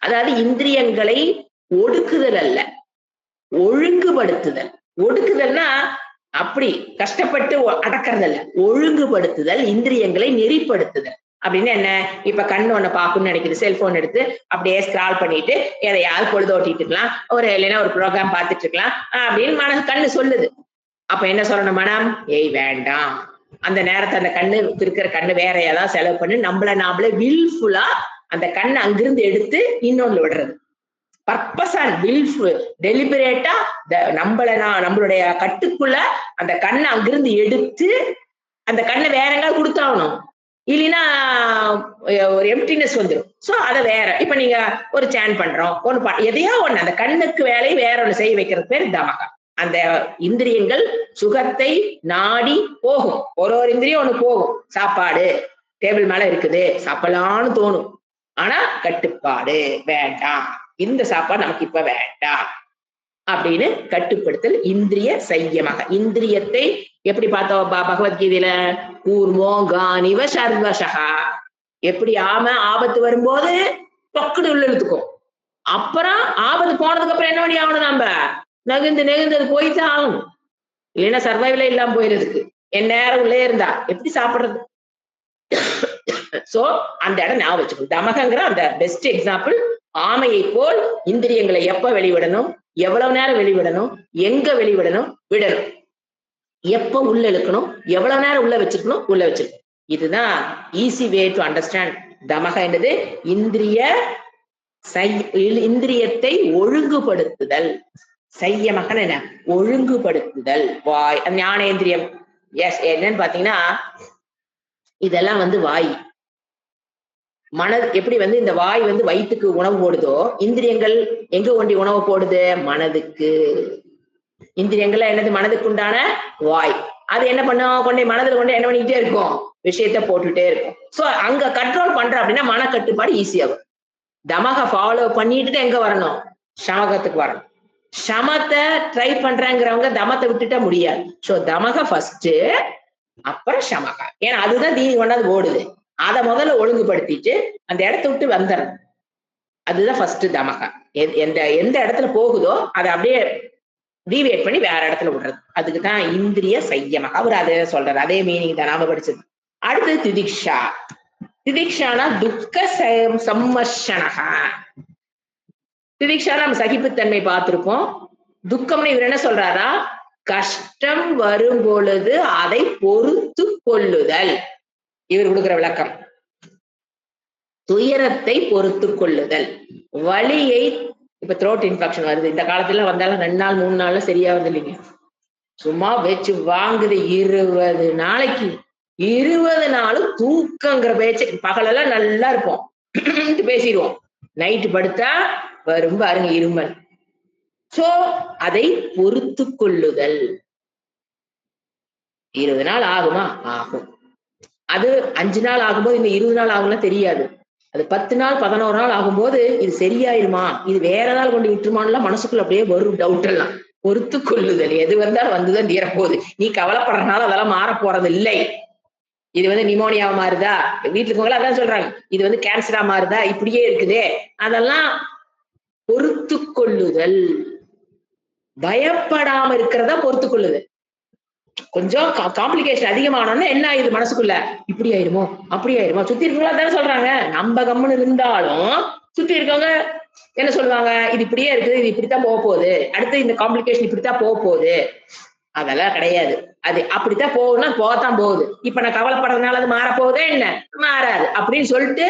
அதாவது இந்திரியங்களை ஒடுக்குதல் அல்ல, ஒழுங்குபடுத்துதல். ஒடுக்குதல்னா அப்படி கஷ்டப்பட்டு அடக்கிறது அல்ல, ஒழுங்குபடுத்துதல், இந்திரியங்களை நெறிப்படுத்துதல். அப்படின்னு என்ன? இப்ப கண்ணு ஒண்ணு பாக்கணும்னு நினைக்குது, செல்போன் எடுத்து அப்படியே ஸ்க்ரால் பண்ணிட்டு எதையாவது பொழுதோட்டிட்டு இருக்கலாம், ஒரு இல்லைன்னா ஒரு ப்ரோக்ராம் பார்த்துட்டு இருக்கலாம் அப்படின்னு மனசு கண்ணு சொல்லுது. அப்ப என்ன சொல்லணும் மனம்? ஏய் வேண்டாம், அந்த நேரத்தை அந்த கண்ணு இருக்கிற கண்ணு வேற ஏதாவது செலவு பண்ணி நாமளே வில்ஃபுல்லா அந்த கண்ணை அங்கிருந்து எடுத்து இன்னொன்னு விடுறது. பர்பஸ் அண்ட் வில்ஃபுல் டெலிபரேட்டா நம்மளுடைய கட்டுக்குள்ள அந்த கண்ணை அங்கிருந்து எடுத்து அந்த கண்ணை வேற எங்காவது கொடுத்தாகணும், இல்லைன்னா ஒரு எம்டினஸ் வந்துடும். சோ அதை வேற இப்ப நீங்க ஒரு சேன் பண்றோம், ஒண்ணு எதையா ஒண்ணு அந்த கண்ணுக்கு வேலையை வேற ஒண்ணு செய்ய வைக்கிறது பேர் தமகா. அந்த இந்திரியங்கள் சுகத்தை நாடி போகும். ஒரு இந்திரியம் ஒண்ணு போகும். சாப்பாடு டேபிள் மேல இருக்குது, சாப்பிடலான்னு தோணும், ஆனா கட்டுப்பாடு வேண்டாம், இந்த சாப்பாடு நமக்கு இப்ப வேண்டாம் அப்படின்னு கட்டுப்படுத்தல் இந்திரிய சையமாக. இந்திரியத்தை எப்படி பார்த்தோம் பகவத்கீதையில? கூர்மோ கானிவ சர்வசகா. எப்படி ஆபத்து வரும்போது டக்குனு உள்ள இழுத்துக்கும், அப்புறம் ஆபத்து போனதுக்கு அப்புறம் என்ன பண்ணி ஆகணும்? நம்ம நெகுந்து அது போய்தான் ஆகணும், இல்லைன்னா சர்வைவலே இல்லாம போயிருதுக்கு. என் நேரம் உள்ளே இருந்தா எப்படி சாப்பிடுறது? சோ அந்த இடம் ஞாபகம் வச்சுக்கணும். தமகங்கிற அந்த பெஸ்ட் எக்ஸாம்பிள். ஆமையை போல் இந்திரியங்களை எப்ப வெளிவிடணும், எவ்வளவு நேரம் வெளிவிடணும், எங்க வெளிவிடணும், விடணும், எப்ப உள்ள இழுக்கணும், எவ்வளவு நேரம் உள்ள வச்சிருக்கணும், உள்ள வச்சிருக்கணும். இதுதான் ஈஸி வே டு அண்டர்ஸ்டாண்ட் தமக என்றது. இந்திரியத்தை ஒழுங்குபடுத்துதல். சையமகன் என்ன? ஒழுங்குபடுத்துதல். வாய் ஞானேந்திரியம். எஸ் என்னன்னு பாத்தீங்கன்னா இதெல்லாம் வாய். மனது எப்படி இந்த வாய் வயிற்றுக்கு உணவு போடுதோ, இந்திரியங்கள் எங்க கொண்டு உணவு போடுது? மனதுக்கு. இந்திரியங்கள்ல என்னது? மனதுக்கு உண்டான வாய். அது என்ன பண்ணும்? கொண்டே மனதுல கொண்டு என்ன பண்ணிக்கிட்டே இருக்கும்? விஷயத்த போட்டுட்டே இருக்கும். சோ அங்க கண்ட்ரோல் பண்ற அப்படின்னா மன கட்டுப்பாடு ஈஸியாகும். தமக ஃபாலோ பண்ணிட்டு எங்க வரணும்? சமகத்துக்கு வரணும். சமத்தை ட்ரை பண்றேங்கிறவங்க தமத்தை விட்டுட்ட முடியாது. சோ தமக ஃபர்ஸ்ட், அப்புறம் சமக. ஏன்னா அதுதான் தீனி கொண்டாந்து ஓடுது. அதை முதல்ல ஒழுங்குபடுத்திட்டு அந்த இடத்த விட்டு வந்துடணும். அதுதான் ஃபர்ஸ்ட் தமக. எந்த இடத்துல போகுதோ அதை அப்படியே டீவியேட் பண்ணி வேற இடத்துல விடுறது. அதுக்குதான் இந்திரிய சையமக. அவர் அதை சொல்றாரு. அதே மீனிங் தான் நாம படிச்சது. அடுத்தது திதிக்ஷா. திதிக்ஷானா துக்க சம்மர்ஷனகா. திதிக்ஷா நம்ம சகிப்புத்தன்மை பார்த்திருப்போம். துக்கம்னு இவர் என்ன சொல்றாரா? கஷ்டம் வரும் பொழுது அதை பொறுத்து கொள்ளுதல். இவர் கொடுக்கிற விளக்கம். துயரத்தை பொறுத்து கொள்ளுதல். வலியை, இப்ப த்ரோட் இன்ஃபெக்ஷன் வருது, இந்த காலத்துல வந்தாலும் 2 நாள் 3 நாள்ல சரியாவது இல்லைங்க. சும்மா வச்சு வாங்குது 20 நாளைக்கு. 20 நாளும் தூக்கங்கிற பேச்சு. பகலெல்லாம் நல்லா இருப்போம், பேசிடுவோம். நைட்டு படுத்தா வரும் பாருங்க இருமல். சோ அதை பொறுத்து கொள்ளுதல். 20 நாள் ஆகுமா? ஆகும். அது 5 நாள் ஆகும்போது இந்த 20 நாள் ஆகும்னா தெரியாது. அது 10 நாள் 11 நாள் ஆகும்போது இது சரியாயிருமா, இது வேற நாள் கொண்டு விட்டுருமான்லாம் மனசுக்குள்ள அப்படியே வரும் டவுட் எல்லாம். பொறுத்து கொள்ளுதல். எது வந்தாலும் வந்துதான் தீரப்போகுது, நீ கவலைப்படுறதுனால அதெல்லாம் மாற போறது இல்லை. இது நிமோனியாவா மாறுதா, வீட்டுல இருக்கவங்க அதான் சொல்றாங்க, இது கேன்சரா மாறுதா, இப்படியே இருக்குதே, அதெல்லாம் பொறுத்து கொள்ளுதல். பயப்படாம இருக்கிறதா பொறுத்து கொள்ளுதல். கொஞ்சம் காம்ப்ளிகேஷன் அதிகமானோன்னு என்ன ஆயுது மனசுக்குள்ள, இப்படி ஆயிருமோ அப்படி ஆயிருமோ, சுத்தி இருக்கவங்களா தானே சொல்றாங்க. நம்ம கம்முன்னு இருந்தாலும் சுத்தி இருக்கவங்க என்ன சொல்லுவாங்க, இது இப்படியே இருக்குது, இது இப்படித்தான் போக போகுது, அடுத்து இந்த காம்ப்ளிகேஷன் இப்படித்தான் போக போகுது. அதெல்லாம் கிடையாது. அது அப்படித்தான் போகுதுன்னா போகத்தான் போகுது. இப்ப நான் கவலைப்படுறதுனால அது மாற போகுதா என்ன? மாறாது அப்படின்னு சொல்லிட்டு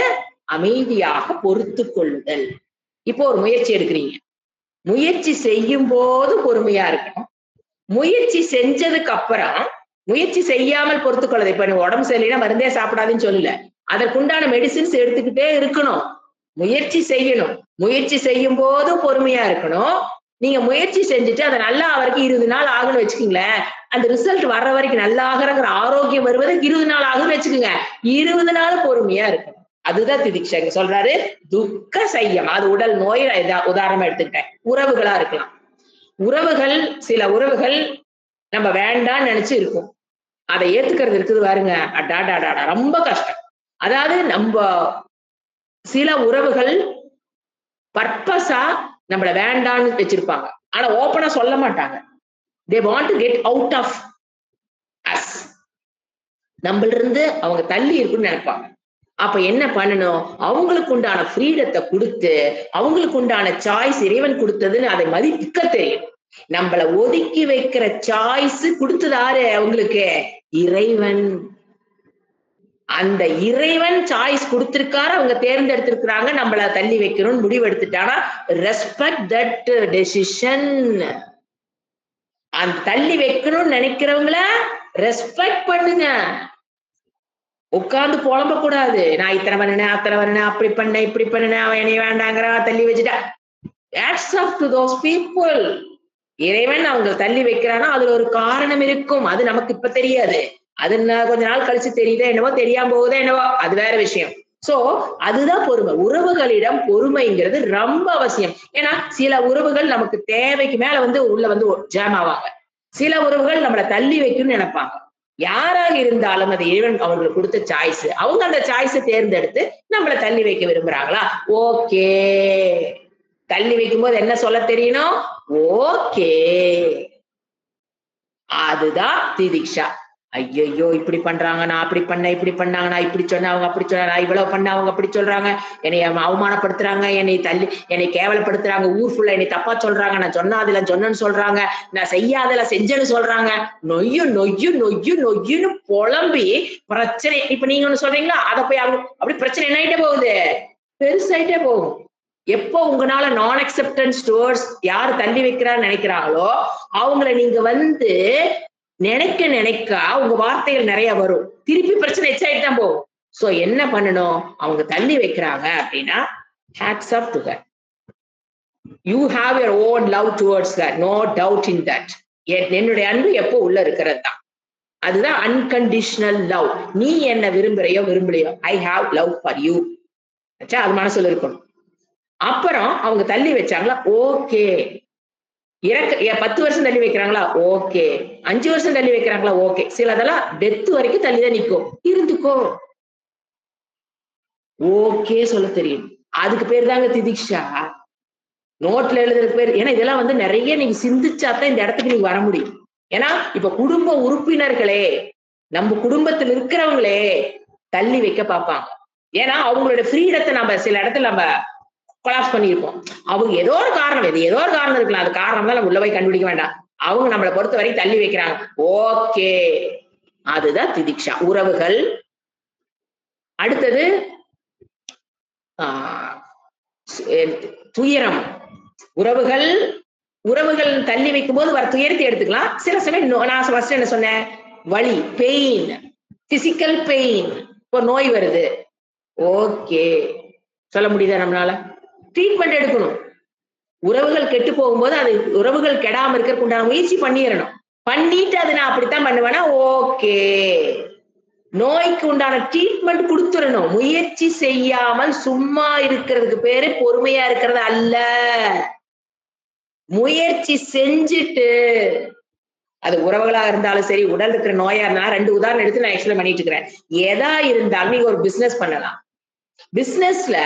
அமைதியாக பொறுத்து கொள்ளுதல். இப்போ ஒரு முயற்சி எடுக்கிறீங்க. முயற்சி செய்யும் போது பொறுமையா இருக்கணும். முயற்சி செஞ்சதுக்கு அப்புறம் முயற்சி செய்யாமல் பொறுத்துக் கொள்ளுது. இப்ப நீ உடம்பு சரியில்லைன்னா மருந்தே சாப்பிடாதுன்னு சொல்லல. அதற்குண்டான மெடிசின்ஸ் எடுத்துக்கிட்டே இருக்கணும். முயற்சி செய்யணும். முயற்சி செய்யும் போது பொறுமையா இருக்கணும். நீங்க முயற்சி செஞ்சுட்டு அதை நல்லா வரைக்கும் 20 நாள் ஆகுன்னு வச்சுக்கீங்களேன். அந்த ரிசல்ட் வர்ற வரைக்கும் நல்லா ஆகுறங்கிற ஆரோக்கியம் வருவதற்கு 20 நாள் ஆகுன்னு வச்சுக்கோங்க. 20 நாள் பொறுமையா இருக்கணும். அதுதான் திதிக்ஷா சொல்றாரு. துக்க சையம், அது உடல் நோய் உதாரணமா எடுத்துக்கிட்டேன். உறவுகளா இருக்கலாம். உறவுகள், சில உறவுகள் நம்ம வேண்டாம்னு நினைச்சு இருக்கும். அதை ஏத்துக்கிறது இருக்குது பாருங்க, அடாடாடா ரொம்ப கஷ்டம். அதாவது நம்ம சில உறவுகள் பர்பஸா நம்மள வேண்டாம்னு வச்சிருப்பாங்க. ஆனா ஓப்பனா சொல்ல மாட்டாங்க. they want to get out of us. நம்மள இருந்து அவங்க தள்ளி இருக்குன்னு நினைப்பாங்க. அப்ப என்ன பண்ணணும், அவங்களுக்கு உண்டான ஃப்ரீடத்தை கொடுத்து, அவங்களுக்கு உண்டான சாய்ஸ் இறைவன் கொடுத்ததுன்னு அதை மதிக்க தெரியும். நம்மள ஒதுக்கி வைக்கிற சாய்ஸ் கொடுத்ததாரு அவங்களுக்கு, இறைவன். அந்த இறைவன் சாய்ஸ் கொடுத்திருக்காரு, அவங்க தேர்ந்தெடுத்திருக்கிறாங்க நம்மள தள்ளி வைக்கணும்னு முடிவு எடுத்துட்டானா ரெஸ்பெக்ட் தட் டெசிஷன். அந்த தள்ளி வைக்கணும்னு நினைக்கிறவங்கள ரெஸ்பெக்ட் பண்ணுங்க. உட்கார்ந்து புலம்ப கூடாது. நான் இத்தனை பண்ணினேன், அத்தனை பண்ணினேன், அப்படி பண்ணேன், இப்படி பண்ணினேன், அவன் என்னை வேண்டாங்கிறா, தள்ளி வச்சுட்டா. Hats off to those people. இறைவன் அவங்க தள்ளி வைக்கிறானா அதுல ஒரு காரணம் இருக்கும். அது நமக்கு இப்ப தெரியாது. அது கொஞ்ச நாள் கழிச்சு தெரியுதா என்னவோ, தெரியாம போகுதா என்னவோ, அது வேற விஷயம். சோ அதுதான் பொறுமை. உறவுகளிடம் பொறுமைங்கிறது ரொம்ப அவசியம். ஏன்னா சில உறவுகள் நமக்கு தேவைக்கு மேல உள்ள ஜாம் ஆவாங்க. சில உறவுகள் நம்மளை தள்ளி வைக்கணும்னு நினைப்பாங்க. யாராக இருந்தாலும் அது இறைவன் அவங்களுக்கு கொடுத்த சாய்ஸ். அவங்க அந்த சாய்ஸை தேர்ந்தெடுத்து நம்மளை தள்ளி வைக்க விரும்புறாங்களா, ஓகே. தள்ளி வைக்கும் போது என்ன சொல்ல தெரியணும், ஓகே. அதுதான் திதிக்ஷா. ஐயோ இப்படி பண்றாங்க, நான் அப்படி பண்ண, இப்படி பண்ணாங்க, நான் இப்படி சொன்ன, அவங்க அப்படி சொன்ன, நான் இவ்வளவு பண்ண, அவங்க அப்படி சொல்றாங்க, என்னை அவமானப்படுத்துறாங்க, என்னை கேவலப்படுத்துறாங்க, ஊர் ஃபுல்லா என்னை தப்பா சொல்றாங்க, நான் சொன்னா அதுல சொன்னேன்னு சொல்றாங்க, நான் செய்யாதல செஞ்சேன்னு சொல்றாங்க. நொய்யு நொய்யு நொய்யு நொய்யுன்னு புலம்பி பிரச்சனை. இப்ப நீங்க ஒண்ணு சொல்றீங்களா, அதை போய் அப்படி பிரச்சனை என்ன ஆயிட்டே போகுது, பெருசாயிட்டே போகும். எப்போ உங்களால நான் அக்செப்டன்ஸ் டுவர்ட்ஸ் யாரு தள்ளி வைக்கிறான்னு நினைக்கிறாங்களோ அவங்கள நீங்க நினைக்க உங்க வார்த்தைகள் நிறைய வரும். திருப்பி பிரச்சனை எச்சாயிட்டு தான் போகும். சோ என்ன பண்ணணும், அவங்க தள்ளி வைக்கிறாங்க அப்படின்னா hats off to her. You have your own love towards her, no doubt in that. என்னுடைய அன்பு எப்போ உள்ள இருக்கிறது தான். அதுதான் அன்கண்டிஷனல் லவ். நீ என்ன விரும்புறையோ விரும்பலையோ, I have love for you. அது மனசுல இருக்கணும். அப்புறம் அவங்க தள்ளி வச்சாங்களா, ஓகே. 10 வருஷம் தள்ளி வைக்கிறாங்களா, ஓகே. 5 வருஷம் தள்ளி வைக்கிறாங்களா, ஓகே. சிலதெல்லாம் டெத் வரைக்கும் தள்ளிதான் நிற்கும், இருந்துக்கோ, ஓகே சொல்ல தெரியும். அதுக்கு பேர் தாங்க திதிக்ஷா. நோட்ல எழுதுறதுக்கு பேர். ஏன்னா இதெல்லாம் நிறைய நீங்க சிந்திச்சாதான் இந்த இடத்துக்கு நீங்க வர முடியும். ஏன்னா இப்ப குடும்ப உறுப்பினர்களே, நம்ம குடும்பத்தில் இருக்கிறவங்களே தள்ளி வைக்க பார்ப்பாங்க. ஏன்னா அவங்களோட ஃப்ரீடத்தை நம்ம சில இடத்துல நம்ம கொலாப்ஸ் பண்ணியிருப்போம். அவங்க ஏதோ ஒரு காரணம் இருக்கலாம். அது காரணம் தான் நம்ம உள்ள போய் கண்டுபிடிக்க வேண்டாம். அவங்க நம்மளை பொறுத்த வரைக்கும் தள்ளி வைக்கிறாங்க, ஓகே. அதுதான் திதிக்ஷா. உறவுகள். அடுத்தது துயரம். உறவுகள் தள்ளி வைக்கும் போது வர துயரத்தை எடுத்துக்கலாம். சில சமயம் நான் ஃபர்ஸ்ட் என்ன சொன்னேன், வலி, பெயின், பிசிக்கல் பெயின். இப்போ நோய் வருது, ஓகே சொல்ல முடியுதா நம்மளால, ட்ரீட்மெண்ட் எடுக்கணும். உறவுகள் கெட்டு போகும்போது அது உறவுகள் கெடாம இருக்கிறதுக்கு உண்டான முயற்சி பண்ணிடணும். பண்ணிட்டு அது நான் அப்படித்தான் பண்ணுவேன்னா ஓகே. நோய்க்கு உண்டான ட்ரீட்மெண்ட் கொடுத்துடணும். முயற்சி செய்யாமல் சும்மா இருக்கிறதுக்கு பேரு பொறுமையா இருக்கிறது அல்ல. முயற்சி செஞ்சுட்டு, அது உறவுகளா இருந்தாலும் சரி, உடல் இருக்கிற நோயா இருந்தாலும், 2 உதாரணம் எடுத்து நான் எக்ஸ்பிளைன் பண்ணிட்டு இருக்கிறேன். எதா இருந்தாலும் நீங்க ஒரு பிசினஸ் பண்ணலாம். பிசினஸ்ல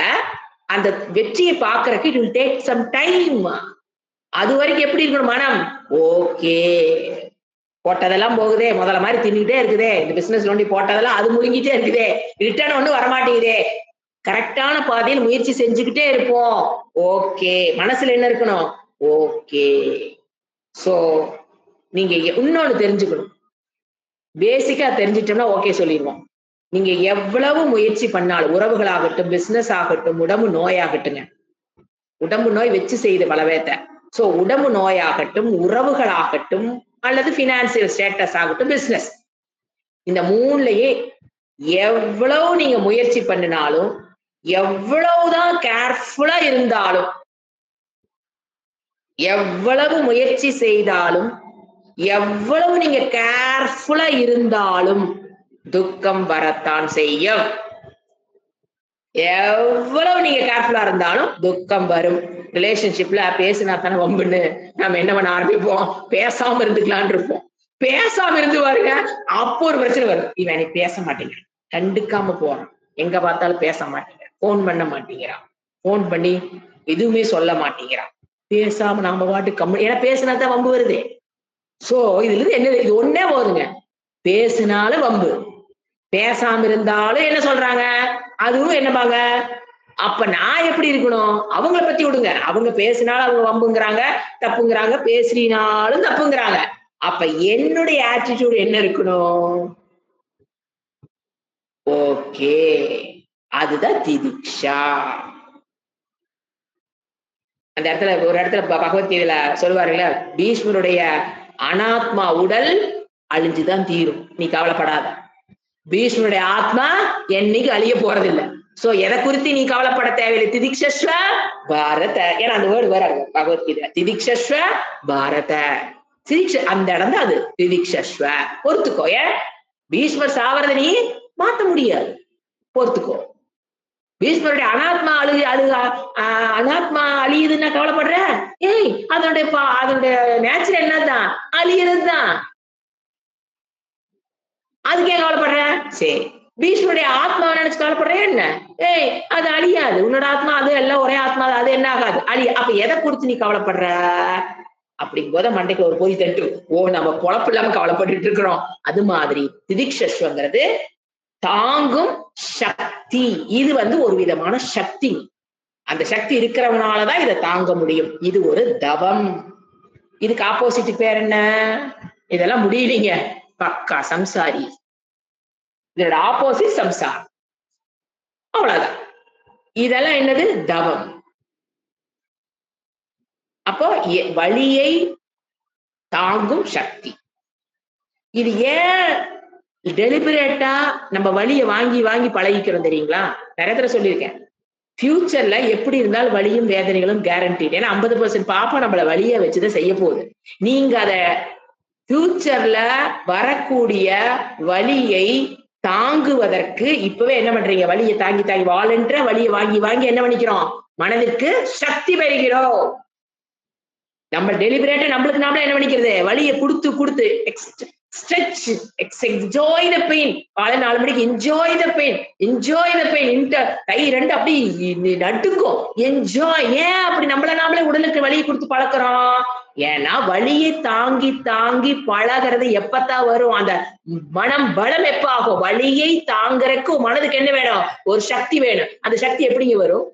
அந்த வெற்றியை பார்க்கறதுக்கு it will take some time. அது வரைக்கும் எப்படி இருக்கணும் மனம், ஓகே. போட்டதெல்லாம் போகுதே, முதல்ல மாதிரி தின்னுட்டே இருக்குதே, இந்த பிசினஸ் நோண்டி போட்டதெல்லாம் அது முழுங்கிட்டே இருக்குதே, ரிட்டர்ன் ஒண்ணு வரமாட்டேங்குதே. கரெக்டான பாதையில் முயற்சி செஞ்சுக்கிட்டே இருப்போம். ஓகே, மனசுல என்ன இருக்கணும்? ஓகே. சோ நீங்க இன்னொன்னு தெரிஞ்சுக்கணும். பேசிக்கா தெரிஞ்சிட்டோம்னா ஓகே சொல்லிடுவோம். நீங்க எவ்வளவு முயற்சி பண்ணாலும், உறவுகளாகட்டும், பிசினஸ் ஆகட்டும், உடம்பு நோயாகட்டுங்க. உடம்பு நோய் வச்சு செய்யுது பலவேத்த. சோ உடம்பு நோயாகட்டும், உறவுகளாகட்டும், அல்லது பினான்சியல் ஸ்டேட்டஸ் ஆகட்டும், பிசினஸ். இந்த மூணுலயே எவ்வளவு நீங்க முயற்சி பண்ணினாலும், எவ்வளவுதான் கேர்ஃபுல்லா இருந்தாலும், எவ்வளவு முயற்சி செய்தாலும், எவ்வளவு நீங்க கேர்ஃபுல்லா இருந்தாலும் துக்கம் வரத்தான் செய்யும். எவ்வளவு நீங்க கேர்ஃபுல்லா இருந்தாலும் துக்கம் வரும். ரிலேஷன்ஷிப்ல பேசினா தானே வம்புன்னு நம்ம என்ன பண்ண ஆரம்பிப்போம்? பேசாம இருந்துக்கலான் இருப்போம். பேசாம இருந்து பாருங்க, அப்போ ஒரு பிரச்சனை வரும். இவன் எனக்கு பேச மாட்டேங்கிறான், கண்டுக்காம போறான், எங்க பார்த்தாலும் பேச மாட்டேங்கிறான், போன் பண்ண மாட்டேங்கிறான், போன் பண்ணி எதுவுமே சொல்ல மாட்டேங்கிறான், பேசாம நாம பாட்டு கம்மி. ஏன்னா பேசினா தான் வம்பு வருது. சோ இதுல இருந்து என்ன, இது ஒன்னே போதுங்க. பேசினாலும் வம்பு, பேசாம இருந்தாலும் என்ன சொல்றாங்க, அதுவும் என்னப்பாங்க. அப்ப நான் எப்படி இருக்கணும்? அவங்கள பத்தி விடுங்க. அவங்க பேசினாலும் அவங்க வம்புங்கிறாங்க, தப்புங்கிறாங்க, பேசினாலும் தப்புங்கிறாங்க. அப்ப என்னுடைய ஆட்டிடியூட் என்ன இருக்கணும்? ஓகே, அதுதான் திதிக்ஷா. அந்த இடத்துல ஒரு இடத்துல பகவத்கீதையில சொல்லுவாருல்ல, பீஷ்மருடைய அனாத்மா உடல் அழிஞ்சுதான் தீரும், நீ கவலைப்படாத. பீஷ்மருடைய ஆத்மா என்னைக்கு அழிய போறதில்லை. சோ எதை குறித்து நீ கவலைப்பட தேவையில்லை. திதிக்ஷஸ்வ பாரத, ஏன்னா அந்த வேர்டு வேற பகவத்கீதை. திதிக்ஷஸ்வ பாரத, அந்த இடம் தான் அது. திதிக்ஷஸ்வ, பொறுத்துக்கோ. ஏன் பீஷ்மர் சாவறத நீ மாத்த முடியாது, பொறுத்துக்கோ. பீஷ்மருடைய அனாத்மா அனாத்மா அழியுதுன்னா கவலைப்படுற? ஏய், அதனுடைய நேச்சர் என்னதான்? அழியறது தான். அதுக்கு ஏன் கவலைப்படுற? சரி, பீஷ்மருடைய ஆத்மாவை நினைச்சு கவலைப்படுற என்ன? ஏய், அது அழியாது, உன்னோட ஆத்மா அது எல்லாம் ஒரே ஆத்மா, அது என்ன ஆகாது, அழிய. அப்ப எதை குறித்து நீ கவலைப்படுற? அப்படிங்கும் போது மண்டைக்கு ஒரு பொறி தட்டு. ஓ, நம்ம பொழப்பு இல்லாம கவலைப்பட்டு இருக்கிறோம். அது மாதிரி திதிக்ஷஸ்வங்கிறது தாங்கும் சக்தி. இது ஒரு விதமான சக்தி. அந்த சக்தி இருக்கிறவனாலதான் இதை தாங்க முடியும். இது ஒரு தவம். இதுக்கு ஆப்போசிட் பேர் என்ன? இதெல்லாம் முடியலீங்க, பக்கா சம்சாரி. இதோட ஆப்போசிட் சம்சாரம். அவ்வளவுதான். இதெல்லாம் என்னது? தவம். அப்போ வலியை தாங்கும் சக்தி. இது ஏன் டெலிபரேட்டா நம்ம வலியை வாங்கி வாங்கி பழகிக்கிறோம் தெரியுங்களா? நிறைய தடவை சொல்லியிருக்கேன். ஃபியூச்சர்ல எப்படி இருந்தாலும் வலியும் வேதனைகளும் கேரண்டீட். ஏன்னா 50% பாப்பா நம்மள வலிய வச்சுதான் செய்ய போகுது. நீங்க அத ஃபியூச்சர்ல வரக்கூடிய வலியை தாங்குவதற்கு இப்பவே என்ன பண்றீங்க? வலியை தாங்கி தாங்கி வாலண்டரா வலியை வாங்கி வாங்கி என்ன பண்ணிக்கிறோம்? மனதிற்கு சக்தி பெறுகிறோம். நம்ம டெலிபரேட்டா நம்மளுக்கு நாமளே என்ன பண்ணிக்கிறது? வலியை கொடுத்து கொடுத்து stretch, enjoy the pain. காலை 4 மணிக்கு enjoy the pain, enjoy the pain. கை ரெண்டு அப்படி நடுக்கும். என்ஜாய். ஏன் அப்படி நம்மள நாமளே உடலுக்கு வலியை கொடுத்து பழக்கிறோம்? ஏன்னா வலியை தாங்கி தாங்கி பழகிறது எப்பத்தான் வரும்? அந்த மனம் பலம் எப்ப ஆகும்? வலியை தாங்கறதுக்கு மனதுக்கு என்ன வேணும்? ஒரு சக்தி வேணும். அந்த சக்தி எப்படிங்க வரும்?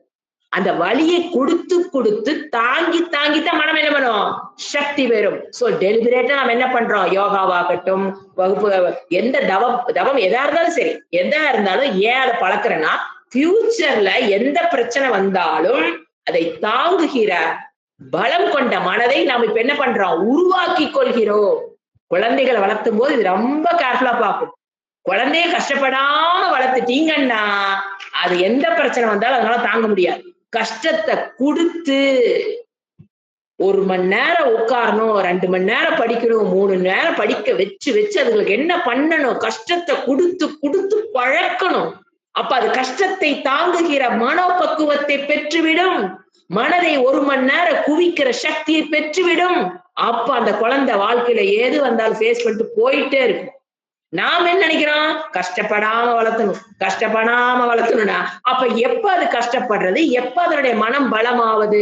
அந்த வலியை கொடுத்து கொடுத்து தாங்கி தாங்கித்தான் மனம் என்ன பண்ணும்? சக்தி பெறும். சோ டெலிபரேட்டா நம்ம என்ன பண்றோம்? யோகாவாகட்டும், வகுப்பு, எந்த தவம் எதா இருந்தாலும் சரி, எதா இருந்தாலும் ஏன் அதை பழக்கிறேன்னா, ஃபியூச்சர்ல எந்த பிரச்சனை வந்தாலும் அதை தாங்குகிற பலம் கொண்ட மனதை நாம் இப்ப என்ன பண்றோம்? உருவாக்கி கொள்கிறோம். குழந்தைகளை வளர்த்தும் போது இது ரொம்ப கேர்ஃபுல்லா பார்க்கும். குழந்தைய கஷ்டப்படாம வளர்த்துட்டீங்கன்னா அது எந்த பிரச்சனை வந்தாலும் அதனால தாங்க முடியாது. கஷ்டத்தை கொடுத்து 1 மணி நேரம் உட்காரணும், 2 மணி நேரம் படிக்கணும், 3 நேரம் படிக்க வச்சு வச்சு அதுங்களுக்கு என்ன பண்ணணும்? கஷ்டத்தை கொடுத்து கொடுத்து பழக்கணும். அப்ப அது கஷ்டத்தை தாங்குகிற மனோபக்குவத்தை பெற்றுவிடும். மனதை 1 மணி நேரம் குவிக்கிற சக்தியை பெற்றுவிடும். அப்ப அந்த குழந்தை வாழ்க்கையில ஏது வந்தாலும் ஃபேஸ் பண்ணிட்டு போயிட்டே இருக்கும். நாம என்ன நினைக்கிறோம்? கஷ்டப்படாம வளர்த்தணும், கஷ்டப்படாம வளர்த்தணும்னா அப்ப எப்ப அது கஷ்டப்படுறது? எப்ப அதனுடைய மனம் பலமாவது?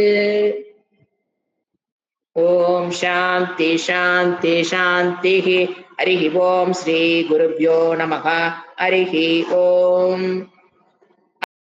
ஓம் சாந்தி சாந்தி சாந்தி. ஹரிஹி ஓம். ஸ்ரீ குருப்யோ நமஹ. ஹரிஹி ஓம்.